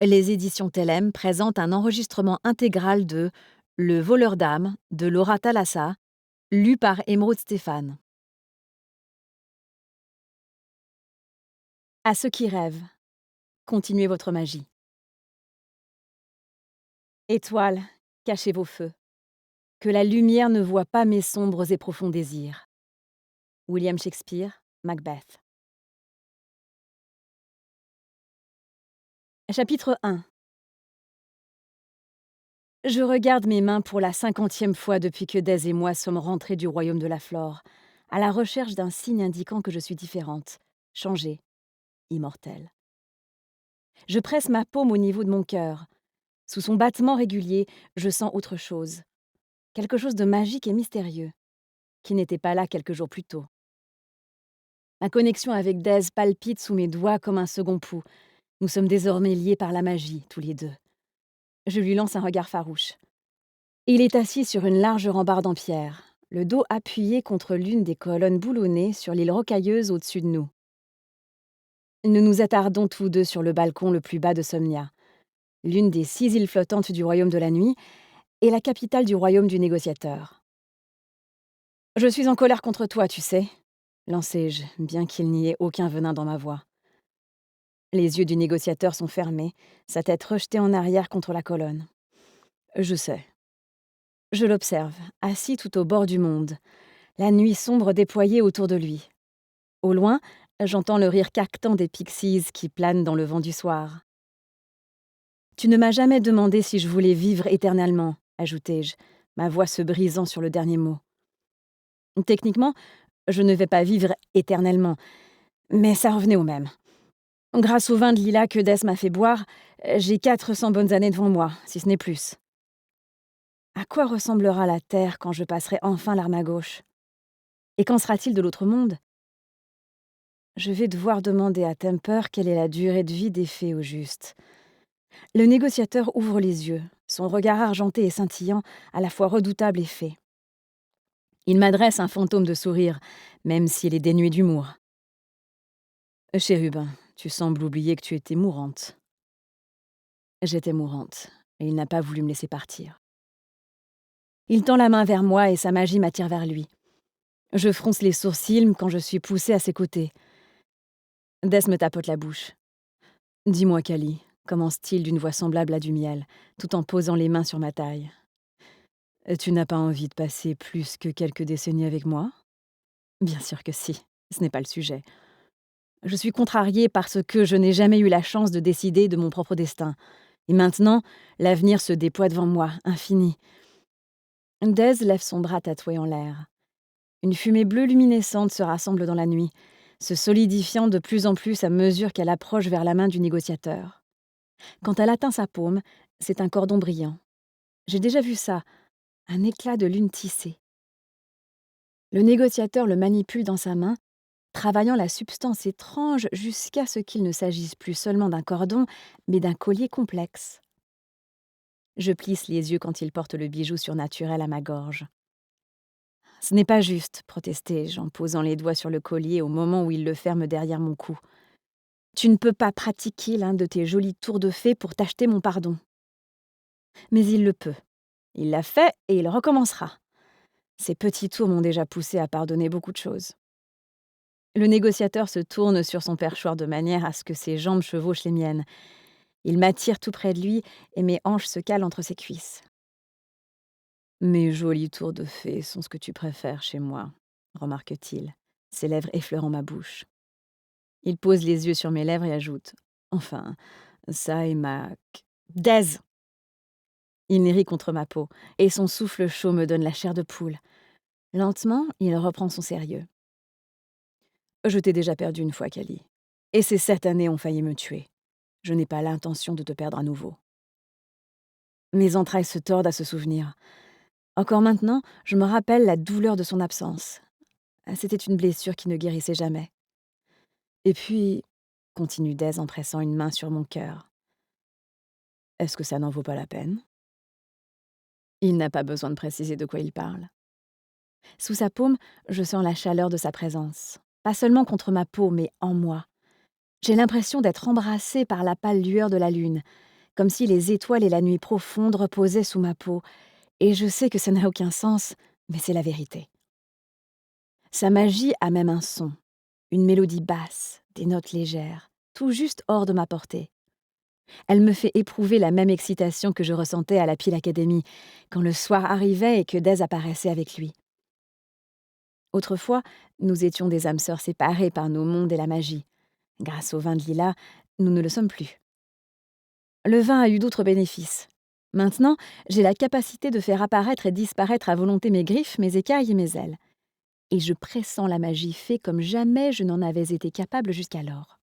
Les éditions Tellem présentent un enregistrement intégral de Le voleur d'âmes de Laura Thalassa, lu par Émeraude Stéphane. À ceux qui rêvent, continuez votre magie. Étoiles, cachez vos feux. Que la lumière ne voie pas mes sombres et profonds désirs. William Shakespeare, Macbeth. Chapitre 1. Je regarde mes mains pour la 50e fois depuis que Dez et moi sommes rentrés du royaume de la flore, à la recherche d'un signe indiquant que je suis différente, changée, immortelle. Je presse ma paume au niveau de mon cœur. Sous son battement régulier, je sens autre chose. Quelque chose de magique et mystérieux, qui n'était pas là quelques jours plus tôt. Ma connexion avec Dez palpite sous mes doigts comme un second pouls. Nous sommes désormais liés par la magie, tous les deux. Je lui lance un regard farouche. Il est assis sur une large rambarde en pierre, le dos appuyé contre l'une des colonnes boulonnées sur l'île rocailleuse au-dessus de nous. Nous nous attardons tous deux sur le balcon le plus bas de Somnia, l'une des 6 îles flottantes du royaume de la nuit et la capitale du royaume du négociateur. « Je suis en colère contre toi, tu sais, lançai-je, bien qu'il n'y ait aucun venin dans ma voix. Les yeux du négociateur sont fermés, sa tête rejetée en arrière contre la colonne. Je sais. Je l'observe, assis tout au bord du monde, la nuit sombre déployée autour de lui. Au loin, j'entends le rire caquetant des pixies qui planent dans le vent du soir. Tu ne m'as jamais demandé si je voulais vivre éternellement, ajoutai-je, ma voix se brisant sur le dernier mot. Techniquement, je ne vais pas vivre éternellement, mais ça revenait au même. Grâce au vin de lilas que Dez m'a fait boire, j'ai 400 bonnes années devant moi, si ce n'est plus. À quoi ressemblera la terre quand je passerai enfin l'arme à gauche? Et qu'en sera-t-il de l'autre monde? Je vais devoir demander à Temper quelle est la durée de vie des fées au juste. Le négociateur ouvre les yeux, son regard argenté et scintillant, à la fois redoutable et fait. Il m'adresse un fantôme de sourire, même s'il est dénué d'humour. Chérubin, tu sembles oublier que tu étais mourante. J'étais mourante, et il n'a pas voulu me laisser partir. Il tend la main vers moi et sa magie m'attire vers lui. Je fronce les sourcils quand je suis poussée à ses côtés. Dez me tapote la bouche. Dis-moi, Kali, commence-t-il d'une voix semblable à du miel, tout en posant les mains sur ma taille. Tu n'as pas envie de passer plus que quelques décennies avec moi? Bien sûr que si, ce n'est pas le sujet. Je suis contrariée parce que je n'ai jamais eu la chance de décider de mon propre destin. Et maintenant, l'avenir se déploie devant moi, infini. Dez lève son bras tatoué en l'air. Une fumée bleue luminescente se rassemble dans la nuit, se solidifiant de plus en plus à mesure qu'elle approche vers la main du négociateur. Quand elle atteint sa paume, c'est un cordon brillant. J'ai déjà vu ça, un éclat de lune tissée. Le négociateur le manipule dans sa main, travaillant la substance étrange jusqu'à ce qu'il ne s'agisse plus seulement d'un cordon, mais d'un collier complexe. Je plisse les yeux quand il porte le bijou surnaturel à ma gorge. « Ce n'est pas juste, protestai-je en posant les doigts sur le collier au moment où il le ferme derrière mon cou. Tu ne peux pas pratiquer l'un de tes jolis tours de fée pour t'acheter mon pardon. Mais il le peut. Il l'a fait et il recommencera. Ces petits tours m'ont déjà poussé à pardonner beaucoup de choses. » Le négociateur se tourne sur son perchoir de manière à ce que ses jambes chevauchent les miennes. Il m'attire tout près de lui et mes hanches se calent entre ses cuisses. Mes jolis tours de fée sont ce que tu préfères chez moi, remarque-t-il, ses lèvres effleurant ma bouche. Il pose les yeux sur mes lèvres et ajoute: Enfin, ça et ma... Dez! Il rit contre ma peau, et son souffle chaud me donne la chair de poule. Lentement, il reprend son sérieux. Je t'ai déjà perdu une fois, Kali. Et ces 7 années ont failli me tuer. Je n'ai pas l'intention de te perdre à nouveau. Mes entrailles se tordent à ce souvenir. Encore maintenant, je me rappelle la douleur de son absence. C'était une blessure qui ne guérissait jamais. Et puis, continue Dez en pressant une main sur mon cœur, est-ce que ça n'en vaut pas la peine? Il n'a pas besoin de préciser de quoi il parle. Sous sa paume, je sens la chaleur de sa présence. Pas seulement contre ma peau, mais en moi. J'ai l'impression d'être embrassée par la pâle lueur de la lune. comme si les étoiles et la nuit profonde reposaient sous ma peau, et je sais que ça n'a aucun sens, mais c'est la vérité. Sa magie a même un son, une mélodie basse, des notes légères, tout juste hors de ma portée. Elle me fait éprouver la même excitation que je ressentais à la Peel Academy, quand le soir arrivait et que Des apparaissait avec lui. Autrefois, nous étions des âmes sœurs séparées par nos mondes et la magie. Grâce au vin de lilas, nous ne le sommes plus. Le vin a eu d'autres bénéfices. Maintenant, j'ai la capacité de faire apparaître et disparaître à volonté mes griffes, mes écailles et mes ailes. Et je pressens la magie fée comme jamais je n'en avais été capable jusqu'alors.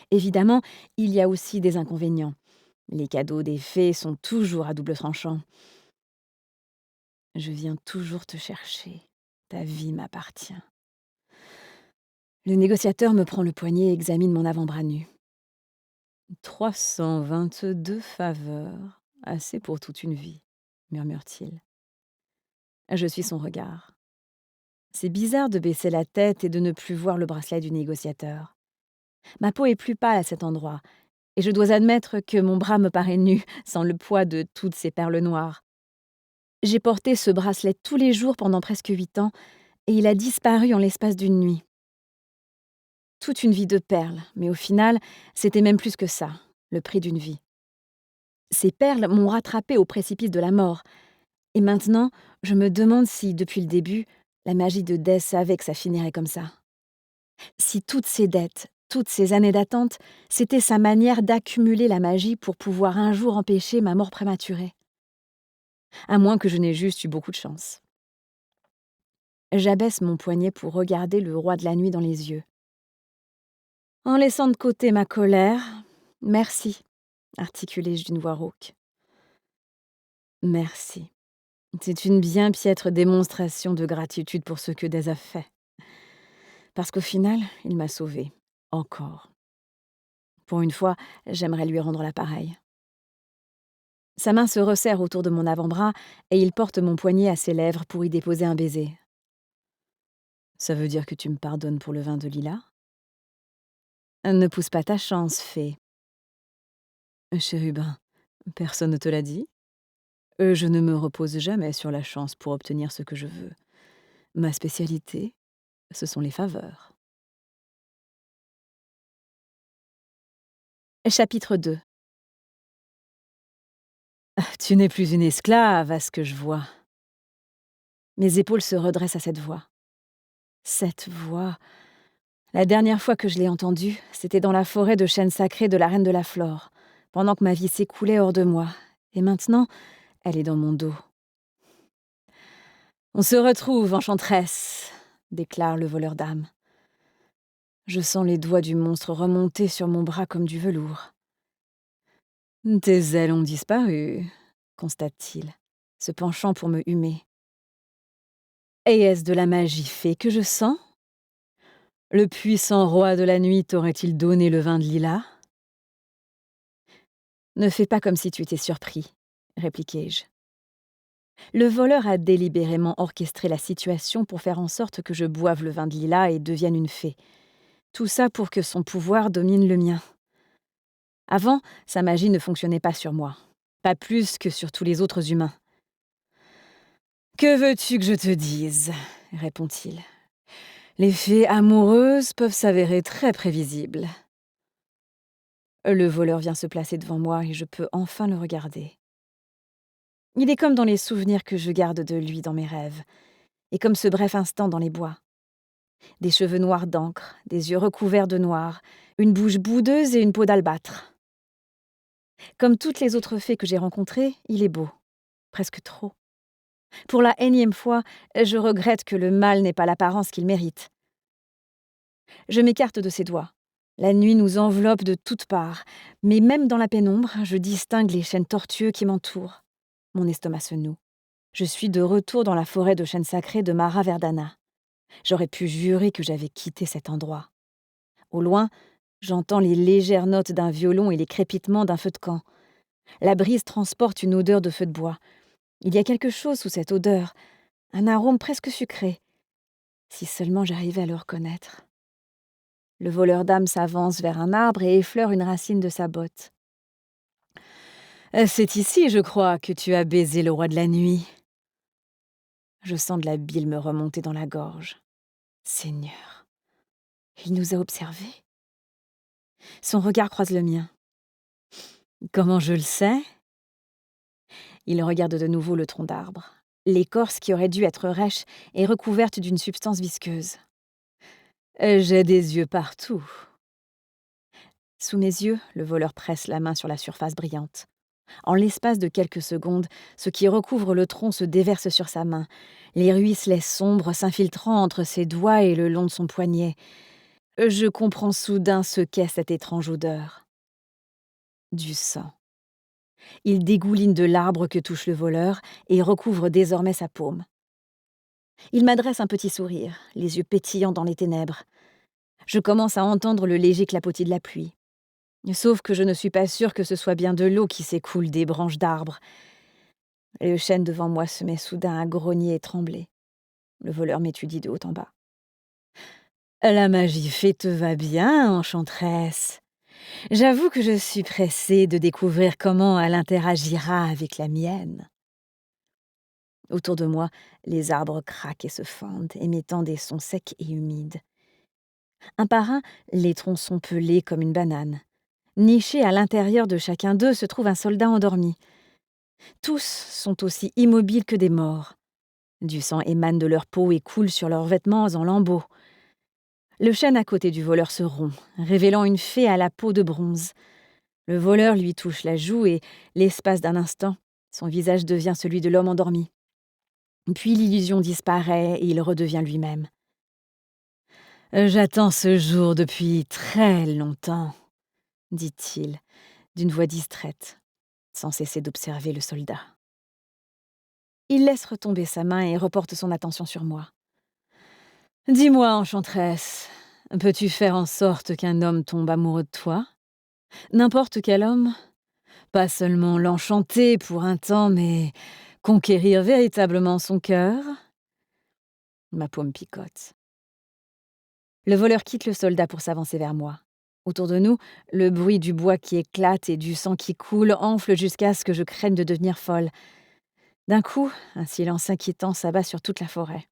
Évidemment, il y a aussi des inconvénients. Les cadeaux des fées sont toujours à double tranchant. Je viens toujours te chercher. Ta vie m'appartient. Le négociateur me prend le poignet et examine mon avant-bras nu. 322 faveurs, assez pour toute une vie, murmure-t-il. Je suis son regard. C'est bizarre de baisser la tête et de ne plus voir le bracelet du négociateur. Ma peau est plus pâle à cet endroit, et je dois admettre que mon bras me paraît nu, sans le poids de toutes ces perles noires. J'ai porté ce bracelet tous les jours pendant presque 8 ans, et il a disparu en l'espace d'une nuit. Toute une vie de perles, mais au final, c'était même plus que ça, le prix d'une vie. Ces perles m'ont rattrapée au précipice de la mort, et maintenant, je me demande si, depuis le début, la magie de Des savait que ça finirait comme ça. Si toutes ces dettes, toutes ces années d'attente, c'était sa manière d'accumuler la magie pour pouvoir un jour empêcher ma mort prématurée. À moins que je n'ai juste eu beaucoup de chance. J'abaisse mon poignet pour regarder le roi de la nuit dans les yeux. En laissant de côté ma colère, merci, articulai-je d'une voix rauque. Merci. C'est une bien piètre démonstration de gratitude pour ce que Des a fait. Parce qu'au final, il m'a sauvée. Encore. Pour une fois, j'aimerais lui rendre l'appareil. Sa main se resserre autour de mon avant-bras et il porte mon poignet à ses lèvres pour y déposer un baiser. Ça veut dire que tu me pardonnes pour le vin de lilas ? Ne pousse pas ta chance, fée. Chérubin, personne ne te l'a dit ? Je ne me repose jamais sur la chance pour obtenir ce que je veux. Ma spécialité, ce sont les faveurs. Chapitre 2. Tu n'es plus une esclave, à ce que je vois. Mes épaules se redressent à cette voix. Cette voix. La dernière fois que je l'ai entendue, c'était dans la forêt de chênes sacrés de la reine de la flore, pendant que ma vie s'écoulait hors de moi. Et maintenant, elle est dans mon dos. On se retrouve, enchanteresse, déclare le voleur d'âmes. Je sens les doigts du monstre remonter sur mon bras comme du velours. Tes ailes ont disparu, constate-t-il, se penchant pour me humer. Et est-ce de la magie fée que je sens ? Le puissant roi de la nuit t'aurait-il donné le vin de lilas ? Ne fais pas comme si tu étais surpris, répliquai-je. Le voleur a délibérément orchestré la situation pour faire en sorte que je boive le vin de lilas et devienne une fée. Tout ça pour que son pouvoir domine le mien. Avant, sa magie ne fonctionnait pas sur moi, pas plus que sur tous les autres humains. « Que veux-tu que je te dise ?» répond-il. « Les fées amoureuses peuvent s'avérer très prévisibles. » Le voleur vient se placer devant moi et je peux enfin le regarder. Il est comme dans les souvenirs que je garde de lui dans mes rêves, et comme ce bref instant dans les bois. Des cheveux noirs d'encre, des yeux recouverts de noir, une bouche boudeuse et une peau d'albâtre. Comme toutes les autres fées que j'ai rencontrées, il est beau, presque trop. Pour la énième fois, je regrette que le mal n'ait pas l'apparence qu'il mérite. Je m'écarte de ses doigts. La nuit nous enveloppe de toutes parts, mais même dans la pénombre, je distingue les chênes tortueux qui m'entourent. Mon estomac se noue. Je suis de retour dans la forêt de chênes sacrés de Mara Verdana. J'aurais pu jurer que j'avais quitté cet endroit. Au loin, j'entends les légères notes d'un violon et les crépitements d'un feu de camp. La brise transporte une odeur de feu de bois. Il y a quelque chose sous cette odeur, un arôme presque sucré. Si seulement j'arrivais à le reconnaître. Le voleur d'âmes s'avance vers un arbre et effleure une racine de sa botte. C'est ici, je crois, que tu as baisé le roi de la nuit. Je sens de la bile me remonter dans la gorge. Seigneur, il nous a observés. Son regard croise le mien. Comment je le sais? Il regarde de nouveau le tronc d'arbre. L'écorce qui aurait dû être rêche est recouverte d'une substance visqueuse. J'ai des yeux partout. Sous mes yeux, le voleur presse la main sur la surface brillante. En l'espace de quelques secondes, ce qui recouvre le tronc se déverse sur sa main, les ruisselets sombres s'infiltrant entre ses doigts et le long de son poignet. Je comprends soudain ce qu'est cette étrange odeur. Du sang. Il dégouline de l'arbre que touche le voleur et recouvre désormais sa paume. Il m'adresse un petit sourire, les yeux pétillants dans les ténèbres. Je commence à entendre le léger clapotis de la pluie. Sauf que je ne suis pas sûre que ce soit bien de l'eau qui s'écoule des branches d'arbres. Le chêne devant moi se met soudain à grogner et trembler. Le voleur m'étudie de haut en bas. La magie fée te va bien, enchanteresse. J'avoue que je suis pressée de découvrir comment elle interagira avec la mienne. Autour de moi, les arbres craquent et se fendent, émettant des sons secs et humides. Un par un, les troncs sont pelés comme une banane. Niché à l'intérieur de chacun d'eux se trouve un soldat endormi. Tous sont aussi immobiles que des morts. Du sang émane de leur peau et coule sur leurs vêtements en lambeaux. Le chêne à côté du voleur se rompt, révélant une fée à la peau de bronze. Le voleur lui touche la joue et, l'espace d'un instant, son visage devient celui de l'homme endormi. Puis l'illusion disparaît et il redevient lui-même. J'attends ce jour depuis très longtemps, dit-il, d'une voix distraite, sans cesser d'observer le soldat. Il laisse retomber sa main et reporte son attention sur moi. Dis-moi, enchanteresse, peux-tu faire en sorte qu'un homme tombe amoureux de toi? N'importe quel homme? Pas seulement l'enchanter pour un temps, mais conquérir véritablement son cœur? Ma paume picote. Le voleur quitte le soldat pour s'avancer vers moi. Autour de nous, le bruit du bois qui éclate et du sang qui coule enfle jusqu'à ce que je craigne de devenir folle. D'un coup, un silence inquiétant s'abat sur toute la forêt.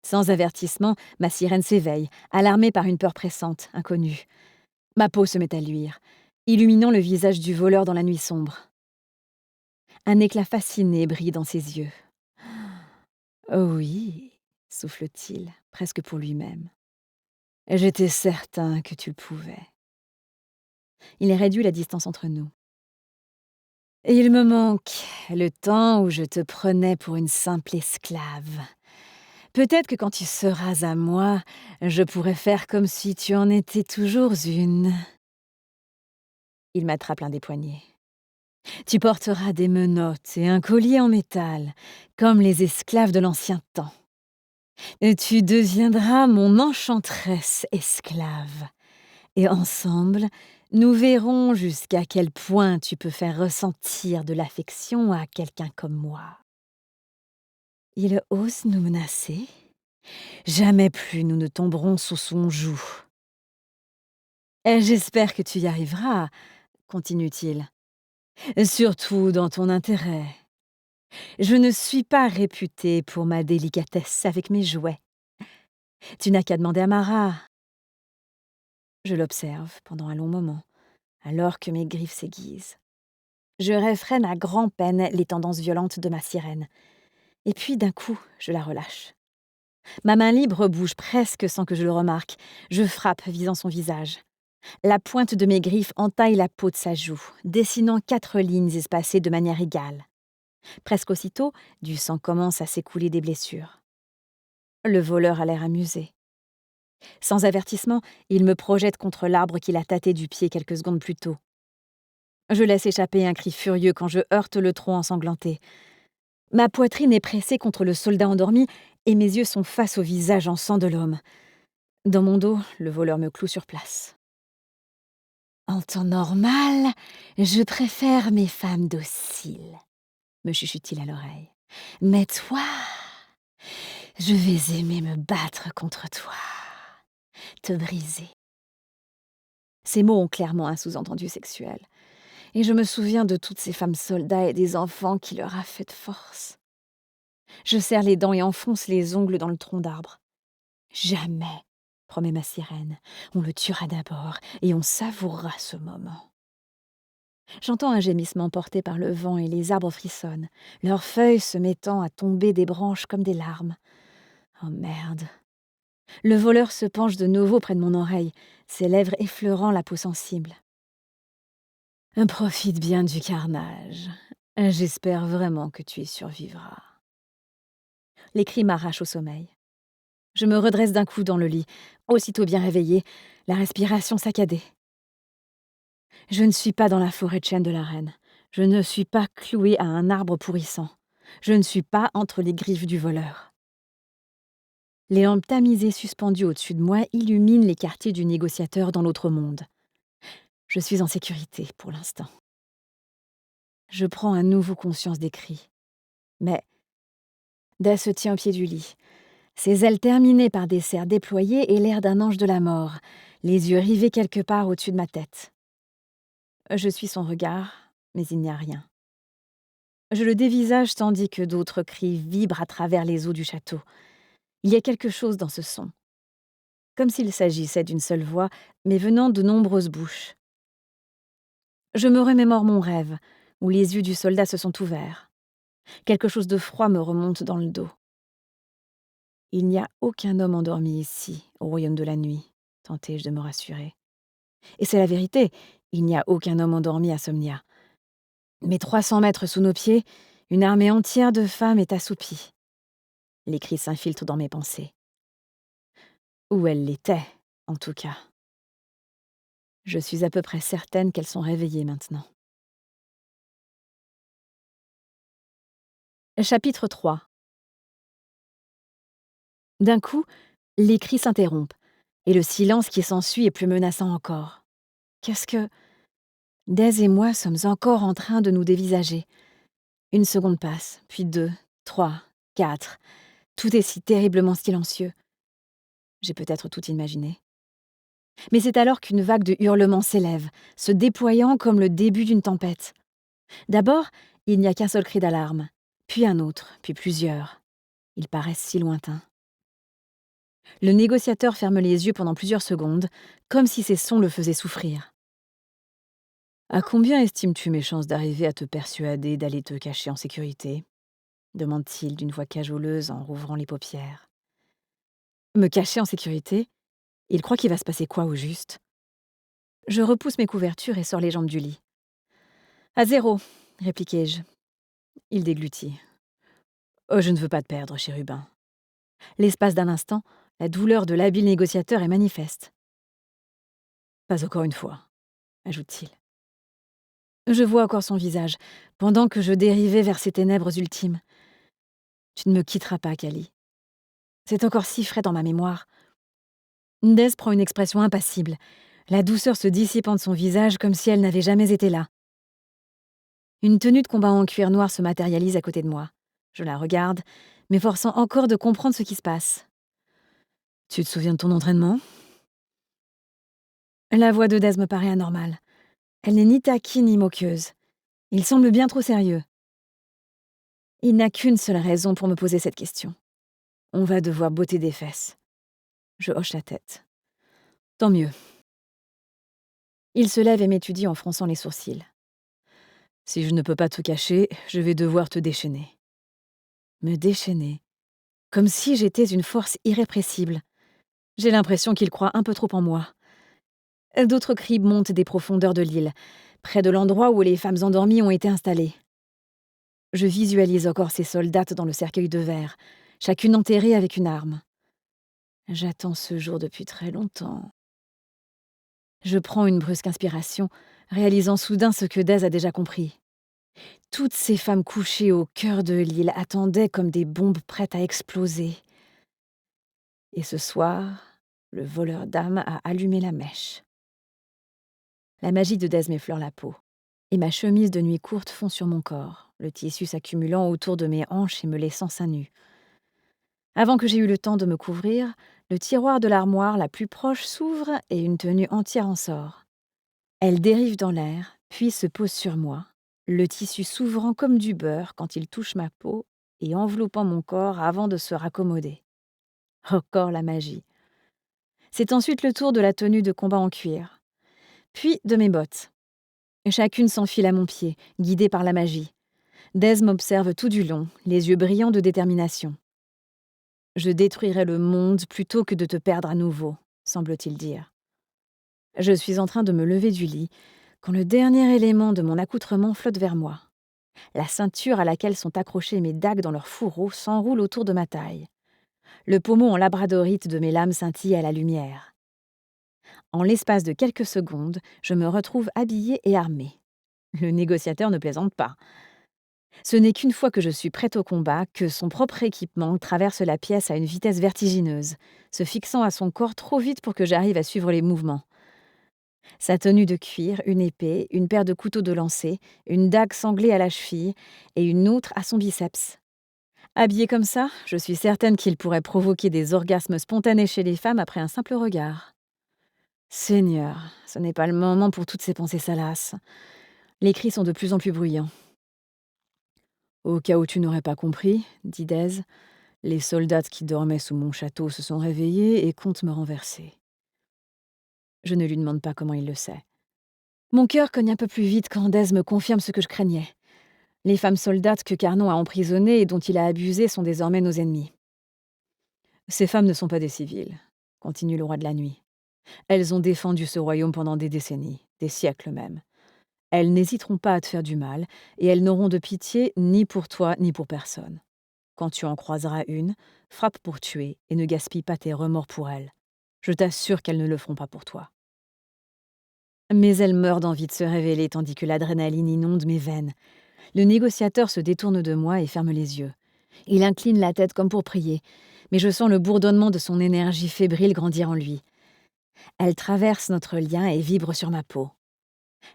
Sans avertissement, ma sirène s'éveille, alarmée par une peur pressante, inconnue. Ma peau se met à luire, illuminant le visage du voleur dans la nuit sombre. Un éclat fasciné brille dans ses yeux. Oh oui, souffle-t-il, presque pour lui-même. J'étais certain que tu le pouvais. Il réduit la distance entre nous. Il me manque le temps où je te prenais pour une simple esclave. Peut-être que quand tu seras à moi, je pourrai faire comme si tu en étais toujours une. Il m'attrape l'un des poignets. Tu porteras des menottes et un collier en métal, comme les esclaves de l'ancien temps. Et tu deviendras mon enchanteresse esclave. Et ensemble, nous verrons jusqu'à quel point tu peux faire ressentir de l'affection à quelqu'un comme moi. Il ose nous menacer. Jamais plus nous ne tomberons sous son joug. Et j'espère que tu y arriveras, continue-t-il. Surtout dans ton intérêt. Je ne suis pas réputée pour ma délicatesse avec mes jouets. Tu n'as qu'à demander à Mara. Je l'observe pendant un long moment, alors que mes griffes s'aiguisent. Je réfrène à grand-peine les tendances violentes de ma sirène. Et puis, d'un coup, je la relâche. Ma main libre bouge presque sans que je le remarque. Je frappe, visant son visage. La pointe de mes griffes entaille la peau de sa joue, dessinant 4 lignes espacées de manière égale. Presque aussitôt, du sang commence à s'écouler des blessures. Le voleur a l'air amusé. Sans avertissement, il me projette contre l'arbre qu'il a tâté du pied quelques secondes plus tôt. Je laisse échapper un cri furieux quand je heurte le tronc ensanglanté. Ma poitrine est pressée contre le soldat endormi et mes yeux sont face au visage en sang de l'homme. Dans mon dos, le voleur me cloue sur place. En temps normal, je préfère mes femmes dociles, me chuchote-t-il à l'oreille. Mais toi, je vais aimer me battre contre toi, te briser. Ces mots ont clairement un sous-entendu sexuel. Et je me souviens de toutes ces femmes soldats et des enfants qui leur a fait de force. Je serre les dents et enfonce les ongles dans le tronc d'arbre. Jamais, promet ma sirène, on le tuera d'abord et on savourera ce moment. J'entends un gémissement porté par le vent et les arbres frissonnent, leurs feuilles se mettant à tomber des branches comme des larmes. Oh merde. Le voleur se penche de nouveau près de mon oreille, ses lèvres effleurant la peau sensible. Profite bien du carnage. J'espère vraiment que tu y survivras. Les cris m'arrachent au sommeil. Je me redresse d'un coup dans le lit, aussitôt bien réveillée, la respiration saccadée. Je ne suis pas dans la forêt de chênes de la reine. Je ne suis pas clouée à un arbre pourrissant. Je ne suis pas entre les griffes du voleur. Les lampes tamisées suspendues au-dessus de moi illuminent les quartiers du négociateur dans l'autre monde. Je suis en sécurité pour l'instant. Je prends à nouveau conscience des cris. Mais Des se tient au pied du lit, ses ailes terminées par des serres déployées et l'air d'un ange de la mort, les yeux rivés quelque part au-dessus de ma tête. Je suis son regard, mais il n'y a rien. Je le dévisage tandis que d'autres cris vibrent à travers les eaux du château. Il y a quelque chose dans ce son, comme s'il s'agissait d'une seule voix, mais venant de nombreuses bouches. Je me remémore mon rêve, où les yeux du soldat se sont ouverts. Quelque chose de froid me remonte dans le dos. Il n'y a aucun homme endormi ici, au royaume de la nuit, tentai-je de me rassurer. Et c'est la vérité, il n'y a aucun homme endormi à Somnia. Mais 300 mètres sous nos pieds, une armée entière de femmes est assoupie. Les cris s'infiltrent dans mes pensées. Ou elles l'étaient, en tout cas. Je suis à peu près certaine qu'elles sont réveillées maintenant. Chapitre 3. D'un coup, les cris s'interrompent, et le silence qui s'ensuit est plus menaçant encore. Qu'est-ce que... Dez et moi sommes encore en train de nous dévisager. Une seconde passe, puis 2, 3, 4. Tout est si terriblement silencieux. J'ai peut-être tout imaginé. Mais c'est alors qu'une vague de hurlements s'élève, se déployant comme le début d'une tempête. D'abord, il n'y a qu'un seul cri d'alarme, puis un autre, puis plusieurs. Ils paraissent si lointains. Le négociateur ferme les yeux pendant plusieurs secondes, comme si ces sons le faisaient souffrir. À combien estimes-tu mes chances d'arriver à te persuader d'aller te cacher en sécurité ? Demande-t-il d'une voix cajoleuse en rouvrant les paupières. Me cacher en sécurité ? Il croit qu'il va se passer quoi au juste ? Je repousse mes couvertures et sors les jambes du lit. À 0, répliquai-je. Il déglutit. Oh, je ne veux pas te perdre, chérubin. L'espace d'un instant, la douleur de l'habile négociateur est manifeste. Pas encore une fois, ajoute-t-il. Je vois encore son visage, pendant que je dérivais vers ses ténèbres ultimes. Tu ne me quitteras pas, Kali. C'est encore si frais dans ma mémoire. Ndez prend une expression impassible, la douceur se dissipant de son visage comme si elle n'avait jamais été là. Une tenue de combat en cuir noir se matérialise à côté de moi. Je la regarde, m'efforçant encore de comprendre ce qui se passe. Tu te souviens de ton entraînement ? La voix de Dez me paraît anormale. Elle n'est ni taquine ni moqueuse. Il semble bien trop sérieux. Il n'a qu'une seule raison pour me poser cette question. On va devoir botter des fesses. Je hoche la tête. Tant mieux. Il se lève et m'étudie en fronçant les sourcils. Si je ne peux pas te cacher, je vais devoir te déchaîner. Me déchaîner. Comme si j'étais une force irrépressible. J'ai l'impression qu'il croit un peu trop en moi. D'autres cris montent des profondeurs de l'île, près de l'endroit où les femmes endormies ont été installées. Je visualise encore ces soldates dans le cercueil de verre, chacune enterrée avec une arme. J'attends ce jour depuis très longtemps. Je prends une brusque inspiration, réalisant soudain ce que Dez a déjà compris. Toutes ces femmes couchées au cœur de l'île attendaient comme des bombes prêtes à exploser. Et ce soir, le voleur d'âmes a allumé la mèche. La magie de Dez m'effleure la peau, et ma chemise de nuit courte fond sur mon corps, le tissu s'accumulant autour de mes hanches et me laissant seins nus. Avant que j'aie eu le temps de me couvrir, le tiroir de l'armoire la plus proche s'ouvre et une tenue entière en sort. Elle dérive dans l'air, puis se pose sur moi, le tissu s'ouvrant comme du beurre quand il touche ma peau et enveloppant mon corps avant de se raccommoder. Encore la magie. C'est ensuite le tour de la tenue de combat en cuir, puis de mes bottes. Chacune s'enfile à mon pied, guidée par la magie. Dez m'observe tout du long, les yeux brillants de détermination. Je détruirai le monde plutôt que de te perdre à nouveau, semble-t-il dire. Je suis en train de me lever du lit quand le dernier élément de mon accoutrement flotte vers moi. La ceinture à laquelle sont accrochées mes dagues dans leur fourreau s'enroule autour de ma taille. Le pommeau en labradorite de mes lames scintille à la lumière. En l'espace de quelques secondes, je me retrouve habillée et armée. Le négociateur ne plaisante pas. Ce n'est qu'une fois que je suis prête au combat que son propre équipement traverse la pièce à une vitesse vertigineuse, se fixant à son corps trop vite pour que j'arrive à suivre les mouvements. Sa tenue de cuir, une épée, une paire de couteaux de lancer, une dague sanglée à la cheville et une autre à son biceps. Habillé comme ça, je suis certaine qu'il pourrait provoquer des orgasmes spontanés chez les femmes après un simple regard. Seigneur, ce n'est pas le moment pour toutes ces pensées salaces. Les cris sont de plus en plus bruyants. Au cas où tu n'aurais pas compris, dit Dez, les soldats qui dormaient sous mon château se sont réveillés et comptent me renverser. Je ne lui demande pas comment il le sait. Mon cœur cogne un peu plus vite quand Dez me confirme ce que je craignais. Les femmes soldates que Carnon a emprisonnées et dont il a abusé sont désormais nos ennemis. Ces femmes ne sont pas des civils, continue le roi de la nuit. Elles ont défendu ce royaume pendant des décennies, des siècles même. Elles n'hésiteront pas à te faire du mal, et elles n'auront de pitié ni pour toi ni pour personne. Quand tu en croiseras une, frappe pour tuer et ne gaspille pas tes remords pour elles. Je t'assure qu'elles ne le feront pas pour toi. Mais elles meurent d'envie de se révéler tandis que l'adrénaline inonde mes veines. Le négociateur se détourne de moi et ferme les yeux. Il incline la tête comme pour prier, mais je sens le bourdonnement de son énergie fébrile grandir en lui. Elle traverse notre lien et vibre sur ma peau.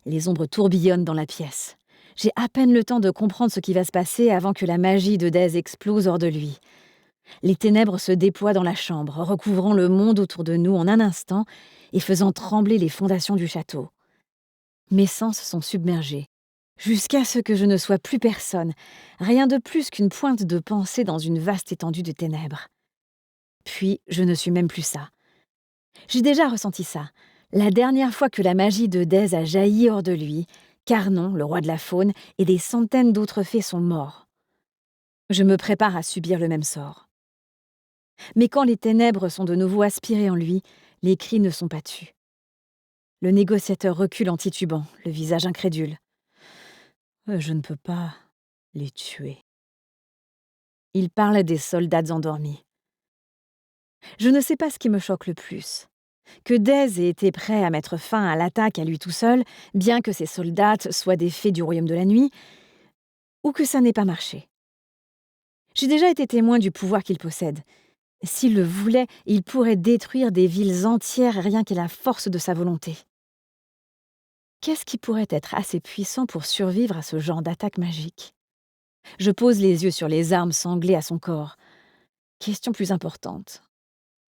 Les ombres tourbillonnent dans la pièce. J'ai à peine le temps de comprendre ce qui va se passer avant que la magie de Dez explose hors de lui. Les ténèbres se déploient dans la chambre, recouvrant le monde autour de nous en un instant et faisant trembler les fondations du château. Mes sens sont submergés, jusqu'à ce que je ne sois plus personne, rien de plus qu'une pointe de pensée dans une vaste étendue de ténèbres. Puis, je ne suis même plus ça. J'ai déjà ressenti ça. La dernière fois que la magie de Dez a jailli hors de lui, Carnon, le roi de la faune, et des centaines d'autres fées sont morts. Je me prépare à subir le même sort. Mais quand les ténèbres sont de nouveau aspirées en lui, les cris ne sont pas tus. Le négociateur recule en titubant, le visage incrédule. Je ne peux pas les tuer. Il parle des soldats endormis. Je ne sais pas ce qui me choque le plus. Que Dez ait été prêt à mettre fin à l'attaque à lui tout seul, bien que ses soldats soient des fées du royaume de la nuit, ou que ça n'ait pas marché. J'ai déjà été témoin du pouvoir qu'il possède. S'il le voulait, il pourrait détruire des villes entières rien qu'à la force de sa volonté. Qu'est-ce qui pourrait être assez puissant pour survivre à ce genre d'attaque magique? Je pose les yeux sur les armes sanglées à son corps. Question plus importante.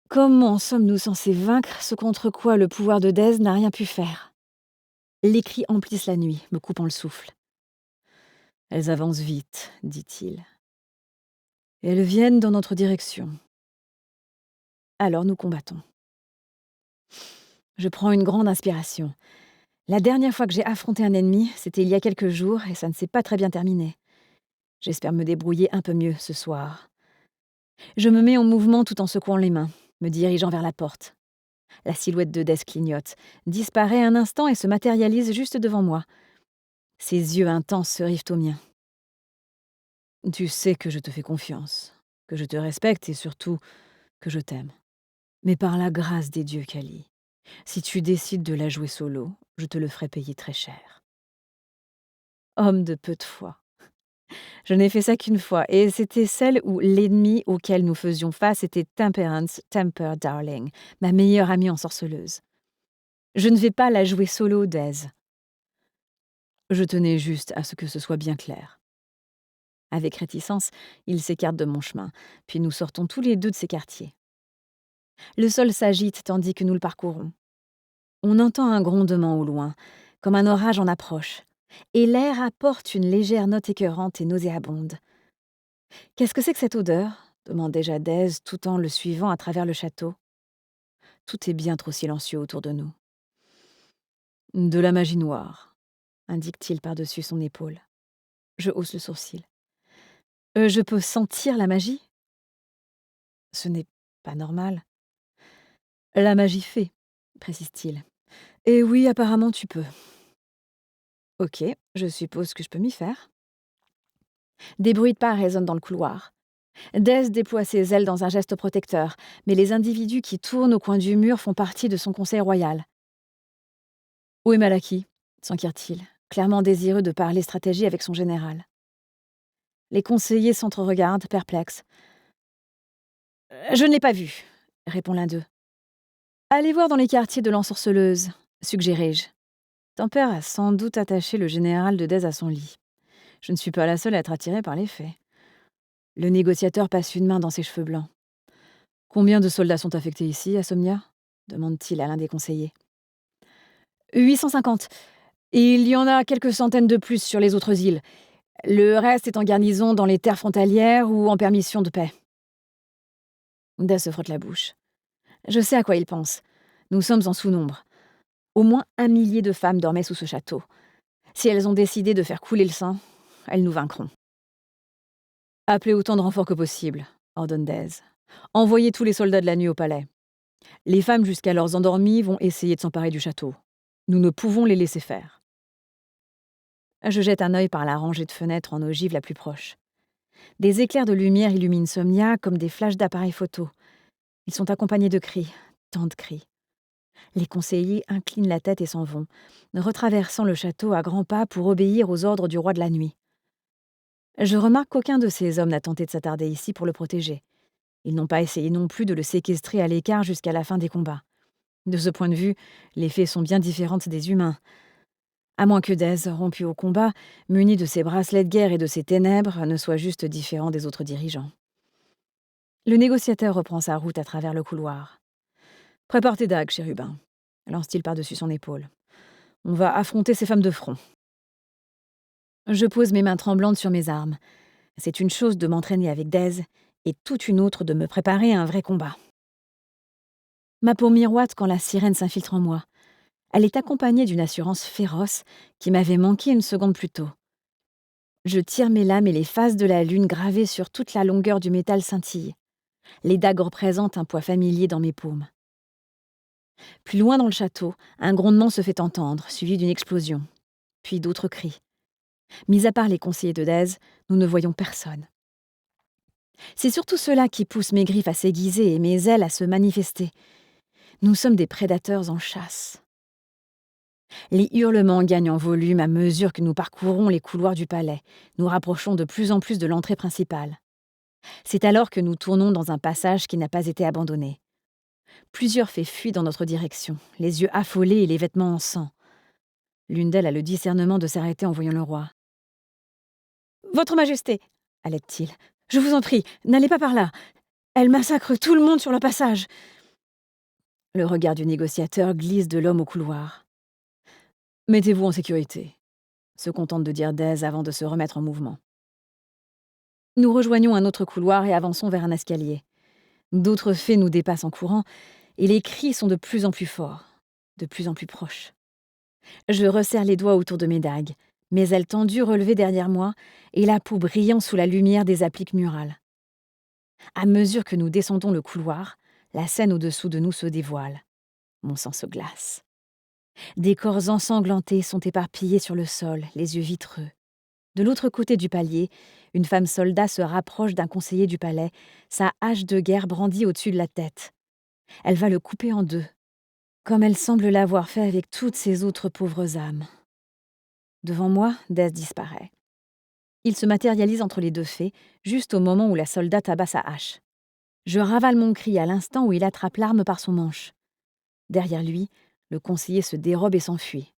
Comment sommes-nous censés vaincre ce contre quoi le pouvoir de Dez n'a rien pu faire? Les cris emplissent la nuit, me coupant le souffle. Elles avancent vite, dit-il. Elles viennent dans notre direction. Alors nous combattons. Je prends une grande inspiration. La dernière fois que j'ai affronté un ennemi, c'était il y a quelques jours et ça ne s'est pas très bien terminé. J'espère me débrouiller un peu mieux ce soir. Je me mets en mouvement tout en secouant les mains, me dirigeant vers la porte. La silhouette de Dez clignote, disparaît un instant et se matérialise juste devant moi. Ses yeux intenses se rivent aux miens. Tu sais que je te fais confiance, que je te respecte et surtout que je t'aime. Mais par la grâce des dieux, Kali, si tu décides de la jouer solo, je te le ferai payer très cher. Homme de peu de foi. Je n'ai fait ça qu'une fois, et c'était celle où l'ennemi auquel nous faisions face était Temperance Temper Darling, ma meilleure amie ensorceleuse. Je ne vais pas la jouer solo, Dez. Je tenais juste à ce que ce soit bien clair. Avec réticence, il s'écarte de mon chemin, puis nous sortons tous les deux de ces quartiers. Le sol s'agite tandis que nous le parcourons. On entend un grondement au loin, comme un orage en approche, et l'air apporte une légère note écœurante et nauséabonde. Qu'est-ce que c'est que cette odeur demandai Jadez tout en le suivant à travers le château. Tout est bien trop silencieux autour de nous. De la magie noire, indique-t-il par-dessus son épaule. Je hausse le sourcil. Je peux sentir la magie? Ce n'est pas normal. La magie fait, précise-t-il. Et oui, apparemment tu peux. Ok, je suppose que je peux m'y faire. Des bruits de pas résonnent dans le couloir. Dez déploie ses ailes dans un geste protecteur, mais les individus qui tournent au coin du mur font partie de son conseil royal. Où est Malaki s'enquiert-il, clairement désireux de parler stratégie avec son général. Les conseillers s'entre-regardent, perplexes. Je ne l'ai pas vu, répond l'un d'eux. Allez voir dans les quartiers de l'ensorceleuse, suggérai-je. Temper a sans doute attaché le général de Dez à son lit. Je ne suis pas la seule à être attirée par les faits. Le négociateur passe une main dans ses cheveux blancs. Combien de soldats sont affectés ici, à Somnia demande-t-il à l'un des conseillers. 850. Et il y en a quelques centaines de plus sur les autres îles. Le reste est en garnison dans les terres frontalières ou en permission de paix. Dez se frotte la bouche. Je sais à quoi il pense. Nous sommes en sous-nombre. Au moins 1 millier de femmes dormaient sous ce château. Si elles ont décidé de faire couler le sang, elles nous vaincront. Appelez autant de renforts que possible, ordonne Dez. Envoyez tous les soldats de la nuit au palais. Les femmes jusqu'alors endormies vont essayer de s'emparer du château. Nous ne pouvons les laisser faire. Je jette un œil par la rangée de fenêtres en ogive la plus proche. Des éclairs de lumière illuminent Somnia comme des flashs d'appareils photo. Ils sont accompagnés de cris, tant de cris. Les conseillers inclinent la tête et s'en vont, retraversant le château à grands pas pour obéir aux ordres du roi de la nuit. Je remarque qu'aucun de ces hommes n'a tenté de s'attarder ici pour le protéger. Ils n'ont pas essayé non plus de le séquestrer à l'écart jusqu'à la fin des combats. De ce point de vue, les fées sont bien différentes des humains. À moins que Dez, rompu au combat, muni de ses bracelets de guerre et de ses ténèbres, ne soit juste différent des autres dirigeants. Le négociateur reprend sa route à travers le couloir. « Prépare tes dagues, chérubin », lance-t-il par-dessus son épaule. « On va affronter ces femmes de front. » Je pose mes mains tremblantes sur mes armes. C'est une chose de m'entraîner avec Dez, et toute une autre de me préparer à un vrai combat. Ma peau miroite quand la sirène s'infiltre en moi. Elle est accompagnée d'une assurance féroce qui m'avait manqué une seconde plus tôt. Je tire mes lames et les phases de la lune gravées sur toute la longueur du métal scintillent. Les dagues représentent un poids familier dans mes paumes. Plus loin dans le château, un grondement se fait entendre, suivi d'une explosion. Puis d'autres cris. Mis à part les conseillers de Dez, nous ne voyons personne. C'est surtout cela qui pousse mes griffes à s'aiguiser et mes ailes à se manifester. Nous sommes des prédateurs en chasse. Les hurlements gagnent en volume à mesure que nous parcourons les couloirs du palais, nous rapprochons de plus en plus de l'entrée principale. C'est alors que nous tournons dans un passage qui n'a pas été abandonné. Plusieurs fées fuient dans notre direction, les yeux affolés et les vêtements en sang. L'une d'elles a le discernement de s'arrêter en voyant le roi. « Votre Majesté !» halète-t-il. « Je vous en prie, n'allez pas par là. Elle massacre tout le monde sur le passage. » Le regard du négociateur glisse de l'homme au couloir. « Mettez-vous en sécurité », se contente de dire Dez avant de se remettre en mouvement. Nous rejoignons un autre couloir et avançons vers un escalier. D'autres fées nous dépassent en courant, et les cris sont de plus en plus forts, de plus en plus proches. Je resserre les doigts autour de mes dagues, mes ailes tendues relevées derrière moi et la peau brillant sous la lumière des appliques murales. À mesure que nous descendons le couloir, la scène au-dessous de nous se dévoile. Mon sang se glace. Des corps ensanglantés sont éparpillés sur le sol, les yeux vitreux. De l'autre côté du palier, une femme soldat se rapproche d'un conseiller du palais, sa hache de guerre brandie au-dessus de la tête. Elle va le couper en deux, comme elle semble l'avoir fait avec toutes ces autres pauvres âmes. Devant moi, Dez disparaît. Il se matérialise entre les deux fées, juste au moment où la soldate abat sa hache. Je ravale mon cri à l'instant où il attrape l'arme par son manche. Derrière lui, le conseiller se dérobe et s'enfuit.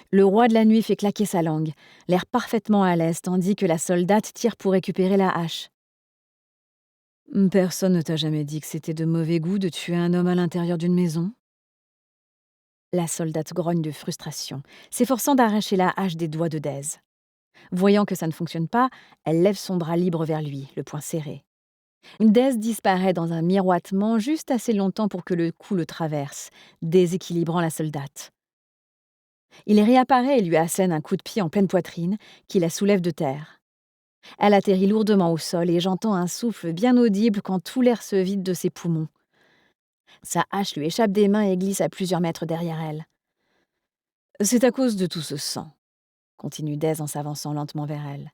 Le roi de la nuit fait claquer sa langue, l'air parfaitement à l'aise, tandis que la soldate tire pour récupérer la hache. « Personne ne t'a jamais dit que c'était de mauvais goût de tuer un homme à l'intérieur d'une maison ?» La soldate grogne de frustration, s'efforçant d'arracher la hache des doigts de Dez. Voyant que ça ne fonctionne pas, elle lève son bras libre vers lui, le poing serré. Dez disparaît dans un miroitement juste assez longtemps pour que le coup le traverse, déséquilibrant la soldate. Il réapparaît et lui assène un coup de pied en pleine poitrine, qui la soulève de terre. Elle atterrit lourdement au sol et j'entends un souffle bien audible quand tout l'air se vide de ses poumons. Sa hache lui échappe des mains et glisse à plusieurs mètres derrière elle. C'est à cause de tout ce sang, continue Dez en s'avançant lentement vers elle.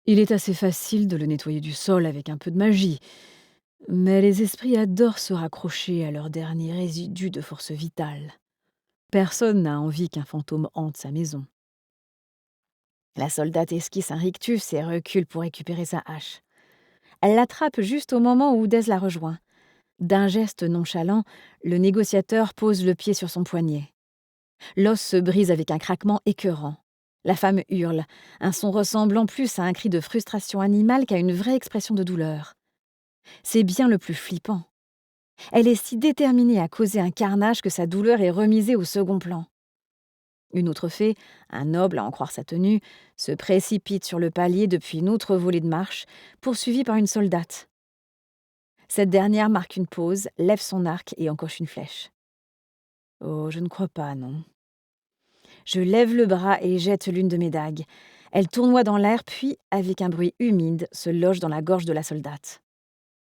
Il est assez facile de le nettoyer du sol avec un peu de magie, mais les esprits adorent se raccrocher à leur dernier résidu de force vitale. Personne n'a envie qu'un fantôme hante sa maison. La soldate esquisse un rictus et recule pour récupérer sa hache. Elle l'attrape juste au moment où Dez la rejoint. D'un geste nonchalant, le négociateur pose le pied sur son poignet. L'os se brise avec un craquement écœurant. La femme hurle, un son ressemblant plus à un cri de frustration animale qu'à une vraie expression de douleur. C'est bien le plus flippant. Elle est si déterminée à causer un carnage que sa douleur est remisée au second plan. Une autre fée, un noble à en croire sa tenue, se précipite sur le palier depuis une autre volée de marche, poursuivie par une soldate. Cette dernière marque une pause, lève son arc et encoche une flèche. Oh, je ne crois pas, non. Je lève le bras et jette l'une de mes dagues. Elle tournoie dans l'air, puis, avec un bruit humide, se loge dans la gorge de la soldate.